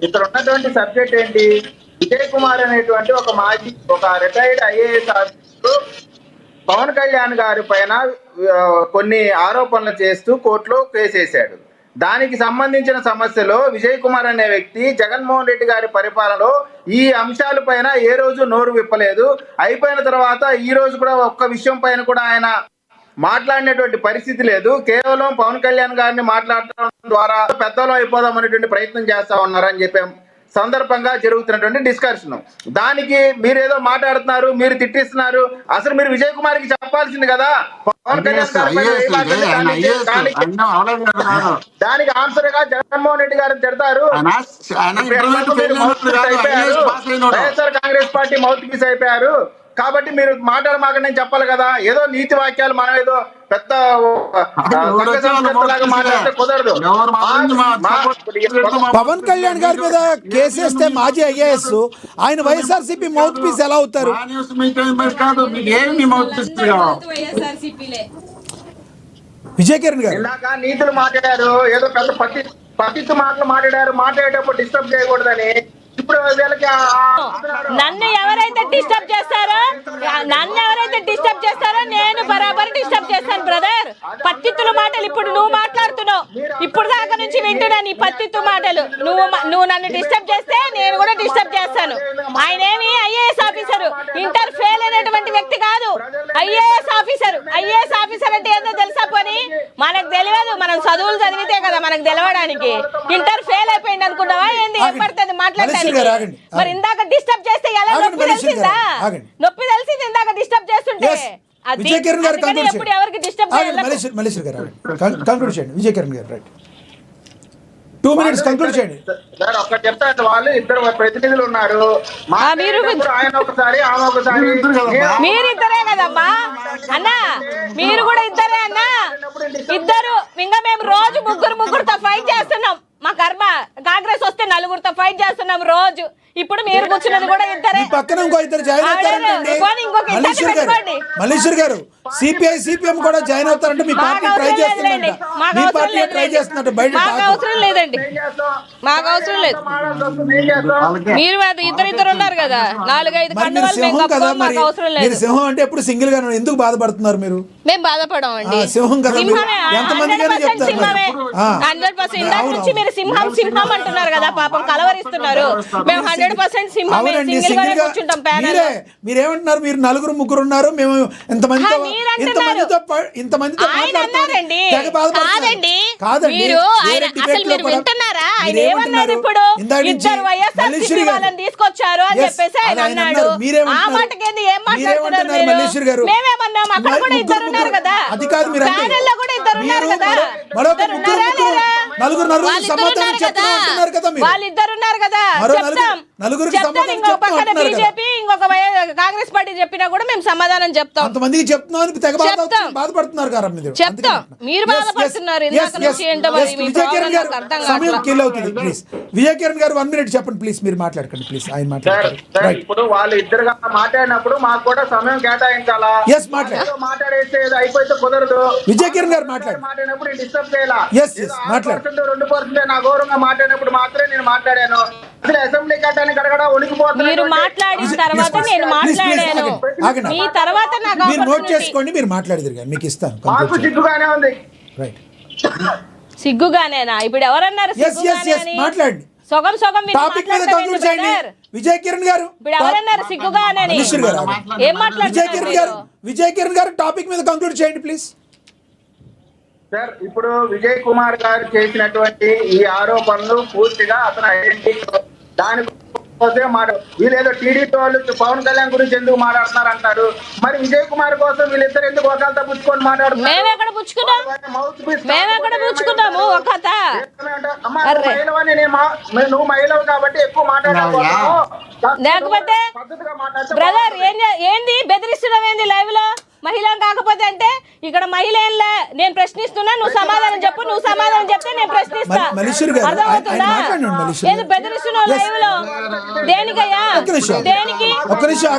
ఇక్కడ ఉన్నటువంటి సబ్జెక్ట్ ఏంటి? విజయ్ కుమార్ అనేటువంటి ఒక retired IAS officer Pawan Kalyan గారి పైన కొన్ని ఆరోపణలు చేస్తూ కోర్టులో కేసు వేశాడు. దానికి సంబంధించిన సమస్యలో విజయ్ కుమార్ అనే వ్యక్తి జగన్మోహన్ రెడ్డి గారి పరిపాలనలో ఈ అంశాల పైన ఏ రోజు నోరు విప్పలేదు. అయిపోయిన తర్వాత ఈ రోజు కూడా ఒక్క విషయం పైన కూడా ఆయన మాట్లాడినటువంటి పరిస్థితి లేదు. కేవలం పవన్ కళ్యాణ్ గారిని మాట్లాడటం ద్వారా పెద్దలు అయిపోదాం అనేటువంటి ప్రయత్నం చేస్తా ఉన్నారని చెప్పాం సందర్భంగా జరుగుతున్నటువంటి డిస్కషన్. దానికి మీరేదో మాట్లాడుతున్నారు, మీరు తిట్టిస్తున్నారు. అసలు మీరు విజయ్ కుమార్ కి చెప్పాల్సింది కదా. పవన్ కళ్యాణ్ దానికి ఆన్సర్ గా జగన్మోహన్ రెడ్డి గారు తిడతారు. వైఎస్ఆర్ కాంగ్రెస్ పార్టీ మౌత్ పీస్ అయిపోయారు కాబట్టి మీరు మాట్లాడమాక నేను చెప్పాలి కదా. ఏదో నీతి వాక్యాలు మనం ఏదో పెద్ద మాట్లాడితే కుదరదు. పవన్ కళ్యాణ్ గారి మీద కేసేస్తే మాజీ ఐఏఎస్ ఆయన వైఎస్ఆర్సీపీ మౌత్ పీస్ ఎలా అవుతారు? విజయ్ కిరణ్ గారు ఇందాక నీతులు మాట్లాడారు, ఏదో పెద్ద పత్తిత్తు మాటలు మాట్లాడేటప్పుడు డిస్టర్బ్ చేయకూడదని. ఇప్పుడు నన్ను ఎవరైతే డిస్టర్బ్ చేస్తారో నేను బరాబర్ డిస్టర్బ్ చేస్తాను బ్రదర్. పత్తిత్తుల మాటలు ఇప్పుడు నువ్వు మాట్లాడుతున్నావు. ఇప్పుడు దాకా నుంచి వింటున్నా నీ పత్తిత్తు మాటలు. నువ్వు నన్ను డిస్టర్బ్ చేస్తే నేను కూడా డిస్టర్బ్ చేస్తాను. ఆయన ఏమి ఐఏఎస్ ఆఫీసర్, ఇంటర్ ఫెయిల్ అయినటువంటి వ్యక్తి కాదు. ఐఏఎస్ ఆఫీసర్ అంటే ఏందో తెలుసా? పోనీ మనకు తెలియదు, మనం చదువులు చదివితే కదా మనకు తెలవడానికి. ఇంటర్ ఫెయిల్ అయిపోయింది అనుకున్నావా ఏంది? ఏం పడుతుంది మాట్లాడడానికి? మరి ఇందాక డిస్టర్బ్ చేస్తే ఎలా నొప్పి తెలిసిందా? నొప్పి తెలిసింది ఇందాక డిస్టర్బ్ చేస్తుంటే. విజయ్ కిరణ్ గారు ఎప్పుడు ఎవరికి డిస్టర్బ్ మల్లేశ్వర్ గారు కంక్లూడ్ చేయండి. విజయ్ కిరణ్ గారు రైట్ 2 minutes కంక్లూడ్ చేయండి. ఒక్కటి చెప్తారు, వాళ్ళు ఇద్దరు ప్రతినిధులు ఉన్నారు. ఆయన ఒకసారి ఆమె ఒకసారి. మీరిద్దరే కదమ్మా అన్నా, మీరు కూడా ఇద్దరే అన్నా. ఇద్దరు ఇంకా మేము రోజు ముగ్గురుతో ఫైట్ చేస్తున్నాం. మా కర్మ కాంగ్రెస్ వస్తే 4గురితో ఫైట్ చేస్తున్నాం రోజు. ఇప్పుడు మీరు కూర్చున్నది కూడా ఇద్దరే. పక్కన ఇంకో ఇద్దరు జాయిన్ అవుతారంటే మల్లేశ్వర్ గారు సిపిఎం కూడా జాయిన్ అవుతారంటే మీ పార్టీ ట్రై చేస్తుందంట. మీ పార్టీ ట్రై చేస్తున్నట్టు బయట అవసరం లేదండి, మాకు అవసరం లేదు. మీరు ఇద్దరు ఉన్నారు కదా, 4-5 అవసరం లేదు. సింహం అంటే ఎప్పుడు సింగిల్ గా ఎందుకు బాధపడుతున్నారు మీరు? మేము బాధపడమండి. సింహం కదా, ఎంతమంది చెప్తారు. 100% ఇందాక నుంచి మీరు సింహం అంటున్నారు కదా, పాపం కలవరిస్తున్నారు. మేము 100% సింహమే, సింగిల్ గానే కూర్చుంటాం ప్యానెల్. మీరేమంటున్నారు? మీరు 4-3 ఉన్నారు, మేము ఇంతమందితో కాదండి. అసలు మీరు వింటున్నారా? ఆయన ఏమన్నారు? ఇప్పుడు ఇద్దరు వైఎస్ఆర్సీపీ వాళ్ళని తీసుకొచ్చారు అని చెప్పేసి ఆయన అన్నాడు. ఆ మాటకేంది ఏం మాట్లాడుతున్నారు? మేమేమన్నాం? అక్కడ కూడా ఇద్దరు ఉన్నారు కదా, ప్యానెల్ లో కూడా ఇద్దరు ఉన్నారు కదా. నలుగురు సమాధానం చెప్తాం అంటున్నారు కదా మీరు. వాళ్ళిద్దరు ఉన్నారు కదా, మరో చెప్తాం. నలుగురికి చెప్తాం. సమాధానం ఇంకో చెప్తాం పక్కన అంటున్నారు కదా. బీజేపీ, ఇంకొక కాంగ్రెస్ పార్టీ చెప్పినా కూడా మేము సమాధానం చెప్తాం. అంతమందికి చెప్తున్నామని తెగ చెప్తాం. బాధపడుతున్నారు కదా మీరు. చెప్తాం. మీరు బాధపడుతున్నారు. ఇందాక నుంచి ఏంటో మరి మీ విజయకిరణ్ గారు ప్రాబ్లం నాకు అర్థం సమయం కావట్లేదు. కిల్ అవుతుంది ప్లీజ్. విజయకిరణ్ గారు 1 minute చెప్పండి ప్లీజ్. మీరు మాట్లాడకండి ప్లీజ్. ఆయన సార్ మాట్లాడతారు. ఇప్పుడు వాళ్ళు ఇద్దరుగా మాట్లాడినప్పుడు మాకు కూడా సమయం కేటాయించాలా? Yes, మాట్లాడు. ఏదో మాట్లాడేస్తే ఏదో అయిపోతే కుదరదు. విజయకిరణ్ గారు మాట్లాడు. మాట్లాడినప్పుడు డిస్టర్బ్ చేయాలా? Yes, yes, మాట్లాడు. 2% నా గౌరవంగా మాట్లాడినప్పుడు మాత్రమే నేను మాట్లాడాను. అసలు అసెంబ్లీ కట్టానికి అడగడా ఉనికిపోతున్నారు. మీరు మాట్లాడిన తర్వాత నేను మాట్లాడాను. మీ తర్వాత నాకు మీరు నోట్ opportunity. చేసుకోండి. మీరు మాట్లాడేది మీకు ఇస్తాను. మాకు సిగ్గుగానే ఉంది. రైట్. సిగ్గుగానేనా? ఇప్పుడు ఎవరన్నారు ఎస్ ఎస్ సిగ్గుగానే ఎస్ అని? మాట్లాడండి. సొగం సొగం మీరు టాపిక్ మీద మాట్లాడతారు కంక్లూడ్ చేయండి. brother. విజయకిరణ్ గారు ఇప్పుడు ఎవరన్నారు సిగ్గుగానే అని? మినిస్టర్ గారు ఏం మాట్లాడుతున్నారు? విజయకిరణ్ గారు టాపిక్ మీద కంక్లూడ్ చేయండి ప్లీజ్. సార్ ఇప్పుడు విజయ్ కుమార్ గారు చేసినటువంటి ఈ ఆరోపణలు పూర్తిగా అతను ఐడెంటిటీ దానికోసమే వీళ్ళేదో టీడీపీ వాళ్ళు పవన్ కళ్యాణ్ గురించి ఎందుకు మాట్లాడుతున్నారు అంటారు. మరి విజయ్ కుమార్ కోసం వీళ్ళిద్దరు ఎందుకు ఒకళ్ళతో పుచ్చుకొని మాట్లాడుతున్నారు? మేమెక్కడ పుచ్చుకున్నాం? మేమెక్కడ పుచ్చుకున్నాము? ఒక కథ నువ్వు మహిళవు కాబట్టి ఎక్కువ మాట్లాడాలి. లేకపోతే బ్రదర్ ఏంది బెదిరిస్తున్నావు? ఏంది లైవ్ లో మహిళ కాకపోతే అంటే ఇక్కడ మహిళ ఏంలే. నేను ప్రశ్నిస్తున్నా, నువ్వు సమాధానం చెప్పు. నువ్వు సమాధానం చెప్తే నేను ప్రశ్నిస్తా. అర్థమవుతుందా? ఏది బెదిరిస్తున్నావు లైవ్ లో? దేనికయ్యా? దేనికి?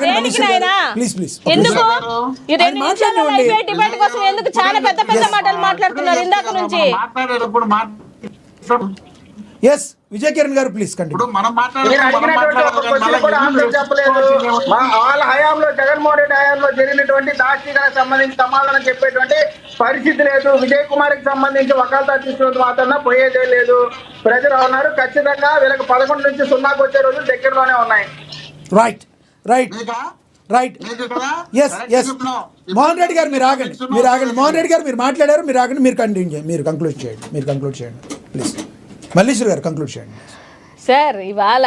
దేనికి నాయనా? ఎందుకు ఈ 2 నిమిషాల్లో లైవ్ డిబేట్ కోసం ఎందుకు చాలా పెద్ద పెద్ద మాటలు మాట్లాడుతున్నారు ఇందాక నుంచి? మాట్లాడేటప్పుడు ఎస్ విజయకిరణ్ గారు ప్లీజ్ కంటిన్యూ. మనం చెప్పలేదు. వాళ్ళ హయాంలో జగన్మోహన్ రెడ్డి హయాంలో జరిగినటువంటి దాష్టికాలకు సంబంధించి సమాధానం చెప్పేటువంటి పరిస్థితి లేదు. విజయ్ కుమార్ కి సంబంధించి వకాల్తా తీసుకున్నది మాత్రం పోయేదే లేదు. ప్రజలు ఉన్నారు. ఖచ్చితంగా వీళ్ళకి 11 నుంచి 0కి వచ్చే రోజులు దగ్గరలోనే ఉన్నాయి. Right right right. Yes yes Mohan Reddy గారు మీరు ఆగండి. మోహన్ రెడ్డి గారు మీరు మాట్లాడారు. మీరు ఆగండి. మీరు కంటిన్యూ చేయండి. మీరు కంక్లూడ్ చేయండి ప్లీజ్. మల్లేశ్వర్ గారు కంక్లూడ్ చేయండి. సార్ ఇవాళ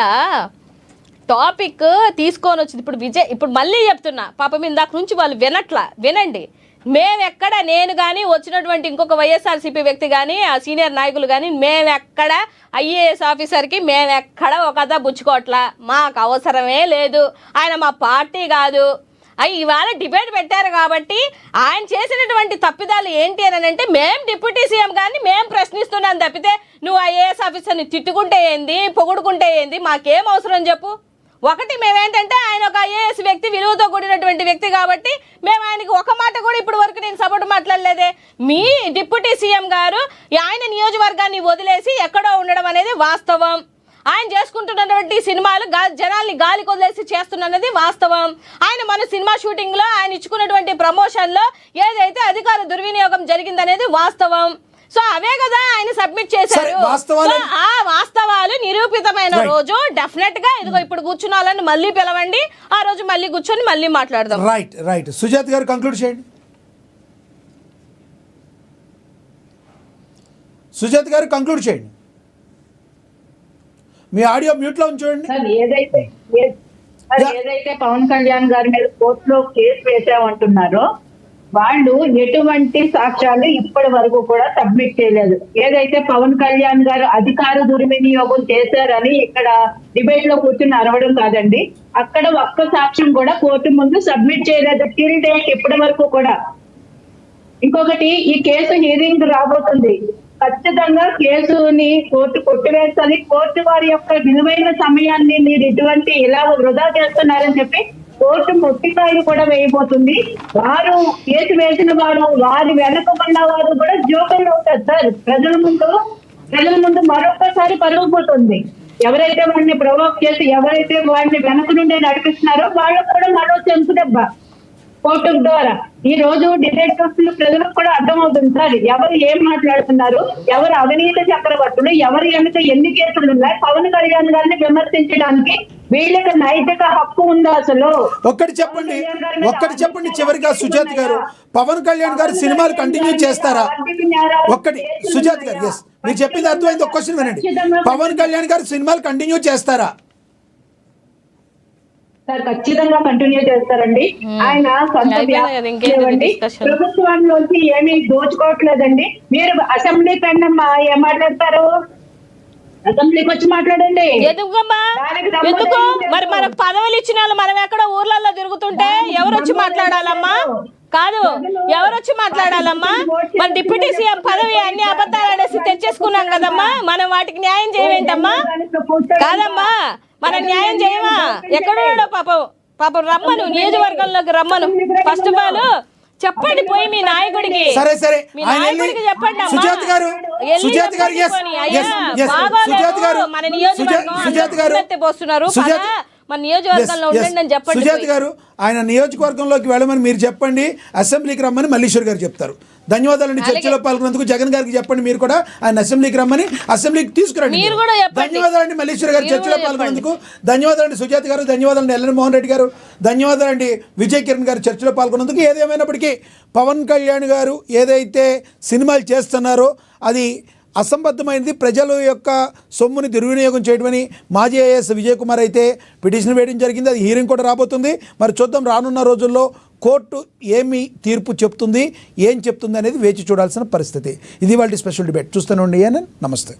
టాపిక్ తీసుకొని వచ్చింది ఇప్పుడు మళ్ళీ చెప్తున్నా. పాపం ఇందాక నుంచి వాళ్ళు వినండి. మేమెక్కడ, నేను కానీ వచ్చినటువంటి ఇంకొక వైఎస్ఆర్సీపీ వ్యక్తి కానీ ఆ సీనియర్ నాయకులు కానీ మేమెక్కడ ఐఏఎస్ ఆఫీసర్కి మేమెక్కడ ఒక కథ బుచ్చుకోవట్లా. మాకు అవసరమే లేదు. ఆయన మా పార్టీ కాదు. ఇవాళ డిబేట్ పెట్టారు కాబట్టి ఆయన చేసినటువంటి తప్పిదాలు ఏంటి అని అంటే మేము డిప్యూటీ సీఎం కానీ మేము ప్రశ్నిస్తున్నాం తప్పితే నువ్వు ఐఏఎస్ ఆఫీసర్ని తిట్టుకుంటే ఏంది, పొగుడుకుంటే ఏంది, మాకేం అవసరం చెప్పు. ఒకటి మేమేంటంటే ఆయన ఒక ఐఏఎస్ వ్యక్తి, విలువతో కూడినటువంటి వ్యక్తి కాబట్టి మేము ఆయనకి ఒక మాట కూడా ఇప్పుడు వరకు నేను సపోర్ట్ మాట్లాడలేదే. మీ డిప్యూటీ సీఎం గారు ఆయన నియోజకవర్గాన్ని వదిలేసి ఎక్కడో ఉండడం అనేది వాస్తవం. ఆయన చేసుకుంటున్నటువంటి సినిమాలు జనాల్ని గాలి కొదిలేసి చేస్తున్నది వాస్తవం. ఆయన మన సినిమా షూటింగ్లో ఆయన ఇచ్చుకున్నటువంటి ప్రమోషన్లో ఏదైతే అధికార దుర్వినియోగం జరిగిందనేది వాస్తవం. సో అవే కదా ఆయన సబ్మిట్ చేశారు. ఆ వాస్తవాలు నిరూపితమైన రోజు డెఫినెట్ గా ఇదిగో ఇప్పుడు కూర్చున్న వాళ్ళని మళ్ళీ పిలవండి. ఆ రోజు మళ్ళీ కూర్చొని మళ్ళీ మాట్లాడదాం. రైట్. సుజాత్ గారు కంక్లూడ్ చేయండి. సుజాత్ గారు కంక్లూడ్ చేయండి. మీ ఆడియో మ్యూట్ లో ఉంచండి. ఏదైతే పవన్ కళ్యాణ్ గారి మీద కోర్టులో కేసు వేసామంటున్నారో వాళ్ళు ఎటువంటి సాక్ష్యాలు ఇప్పటి వరకు కూడా సబ్మిట్ చేయలేదు. ఏదైతే పవన్ కళ్యాణ్ గారు అధికార దుర్వినియోగం చేశారని ఇక్కడ డిబేట్ లో కూర్చుని అరవడం కాదండి, అక్కడ ఒక్క సాక్ష్యం కూడా కోర్టు ముందు సబ్మిట్ చేయలేదు టిల్ డేట్ ఇప్పటి వరకు కూడా. ఇంకొకటి, ఈ కేసు హియరింగ్ రాబోతుంది. ఖచ్చితంగా కేసుని కోర్టు కొట్టివేస్తుంది. కోర్టు వారి యొక్క విలువైన సమయాన్ని మీరు ఇటువంటి ఇలా వృధా చేస్తున్నారని చెప్పి కోర్టు మొట్టికాయలు కూడా వేయబోతుంది. వారు కేసు వేసిన వారు, వారి వెనక ఉన్న వారు కూడా జోకర్లు అవుతారు సార్. ప్రజల ముందు మరొకసారి పరుగుపోతుంది. ఎవరైతే వాడిని ప్రొవోక్ చేసి ఎవరైతే వాడిని వెనక నుండి నడిపిస్తున్నారో వాళ్ళకు కూడా మరో చెంపు దెబ్బ కోర్టు ద్వారా. ఈ రోజు డిబేట్ చూస్తున్న ప్రజలకు కూడా అర్థమవుతుంది సార్ ఎవరు ఏం మాట్లాడుతున్నారు, ఎవరు అవినీతి చక్రవర్తులు, ఎవరి వెనుక ఎన్ని కేసులు ఉన్నాయి. పవన్ కళ్యాణ్ గారిని విమర్శించడానికి వీళ్ళకి నైతిక హక్కు ఉందా అసలు? ఒక్కటి చెప్పండి చివరిగా సుజాత్ గారు, పవన్ కళ్యాణ్ గారు సినిమాలు కంటిన్యూ చేస్తారా? ఒక్కటి సుజాత్ గారు, ఎస్ మీరు చెప్పింది అర్థమైంది. ఒక క్వశ్చన్ వినండి, పవన్ కళ్యాణ్ గారు సినిమాలు కంటిన్యూ చేస్తారా? సార్ ఖచ్చితంగా కంటిన్యూ చేస్తారండి. ఆయన ప్రభుత్వంలోంచి ఏమీ దోచుకోవట్లేదండి. మీరు అసెంబ్లీ కన్నా ఏం మాట్లాడతారు? అసెంబ్లీకి వచ్చి మాట్లాడండి. ఎందుకమ్మా దానికి సంబంధం ఎందుకు ఏంటి? మరి మనకు పదవులు ఇచ్చిన వాళ్ళు మనం ఎక్కడ ఊర్లలో తిరుగుతుంటే ఎవరు వచ్చి మాట్లాడాలమ్మా? కాదు, ఎవరు వచ్చి మాట్లాడాలమ్మా? మన డిప్యూటీ సీఎం పదవి అన్ని అబద్ధాలు అనేసి తెచ్చేసుకున్నాం కదమ్మా, మనం వాటికి న్యాయం చేయవేంటమ్మా? కాదమ్మా, మనం న్యాయం చేయమా? ఎక్కడున్నాడో పాపం రమ్మను, నియోజకవర్గంలోకి రమ్మను. ఫస్ట్ ఆఫ్ ఆల్ చెప్పండి పోయి మీ నాయకుడికి, సరే సరే మీ ఆయన నాయకుడికి వెళ్ళి చెప్పండి అమ్మా. సుజాత గారు వెళ్ళి సుజాత గారు చెప్పండి yes పోనీ. అయ్యా, yes బాగోలేదు. సుజాత గారు మన నియోజకవర్గం సుజాత గారు అందరూ పోస్తున్నారు. సుజాత పద, మన నియోజకవర్గంలో ఉండండి అని చెప్పండి సుజాత పోయి. గారు ఆయన నియోజకవర్గంలోకి వెళ్ళమని మీరు చెప్పండి, అసెంబ్లీకి రమ్మని మల్లీశ్వర్ గారు చెప్తారు. ధన్యవాదాలండి చర్చలో పాల్గొన్నందుకు. జగన్ గారికి చెప్పండి మీరు కూడా ఆయన అసెంబ్లీకి రమ్మని, అసెంబ్లీకి తీసుకురండి. మీరు కూడా చెప్పండి. ధన్యవాదాలండి మల్లీశ్వర్ గారు మీరు చర్చలో కూడా పాల్గొన్నందుకు. ధన్యవాదాలండి సుజాత గారు, ధన్యవాదాలండి ఎల్ఎన్ మోహన్ రెడ్డి గారు, ధన్యవాదాలండి విజయ్ కిరణ్ గారు చర్చలో పాల్గొన్నందుకు. ఏదేమైనప్పటికీ పవన్ కళ్యాణ్ గారు ఏదైతే సినిమాలు చేస్తున్నారో అది అసంబద్ధమైనది, ప్రజల యొక్క సొమ్ముని దుర్వినియోగం చేయడమని మాజీ ఐఏఎస్ విజయ్ కుమార్ అయితే పిటిషన్ వేయడం జరిగింది. అది హీరింగ్ కూడా రాబోతుంది. మరి చూద్దాం రానున్న రోజుల్లో కోర్టు ఏమి తీర్పు చెప్తుంది, ఏం చెప్తుంది అనేది వేచి చూడాల్సిన పరిస్థితి. ఇది వాళ్ళ స్పెషల్ డిబేట్. చూస్తూనే ఉండి. నమస్తే.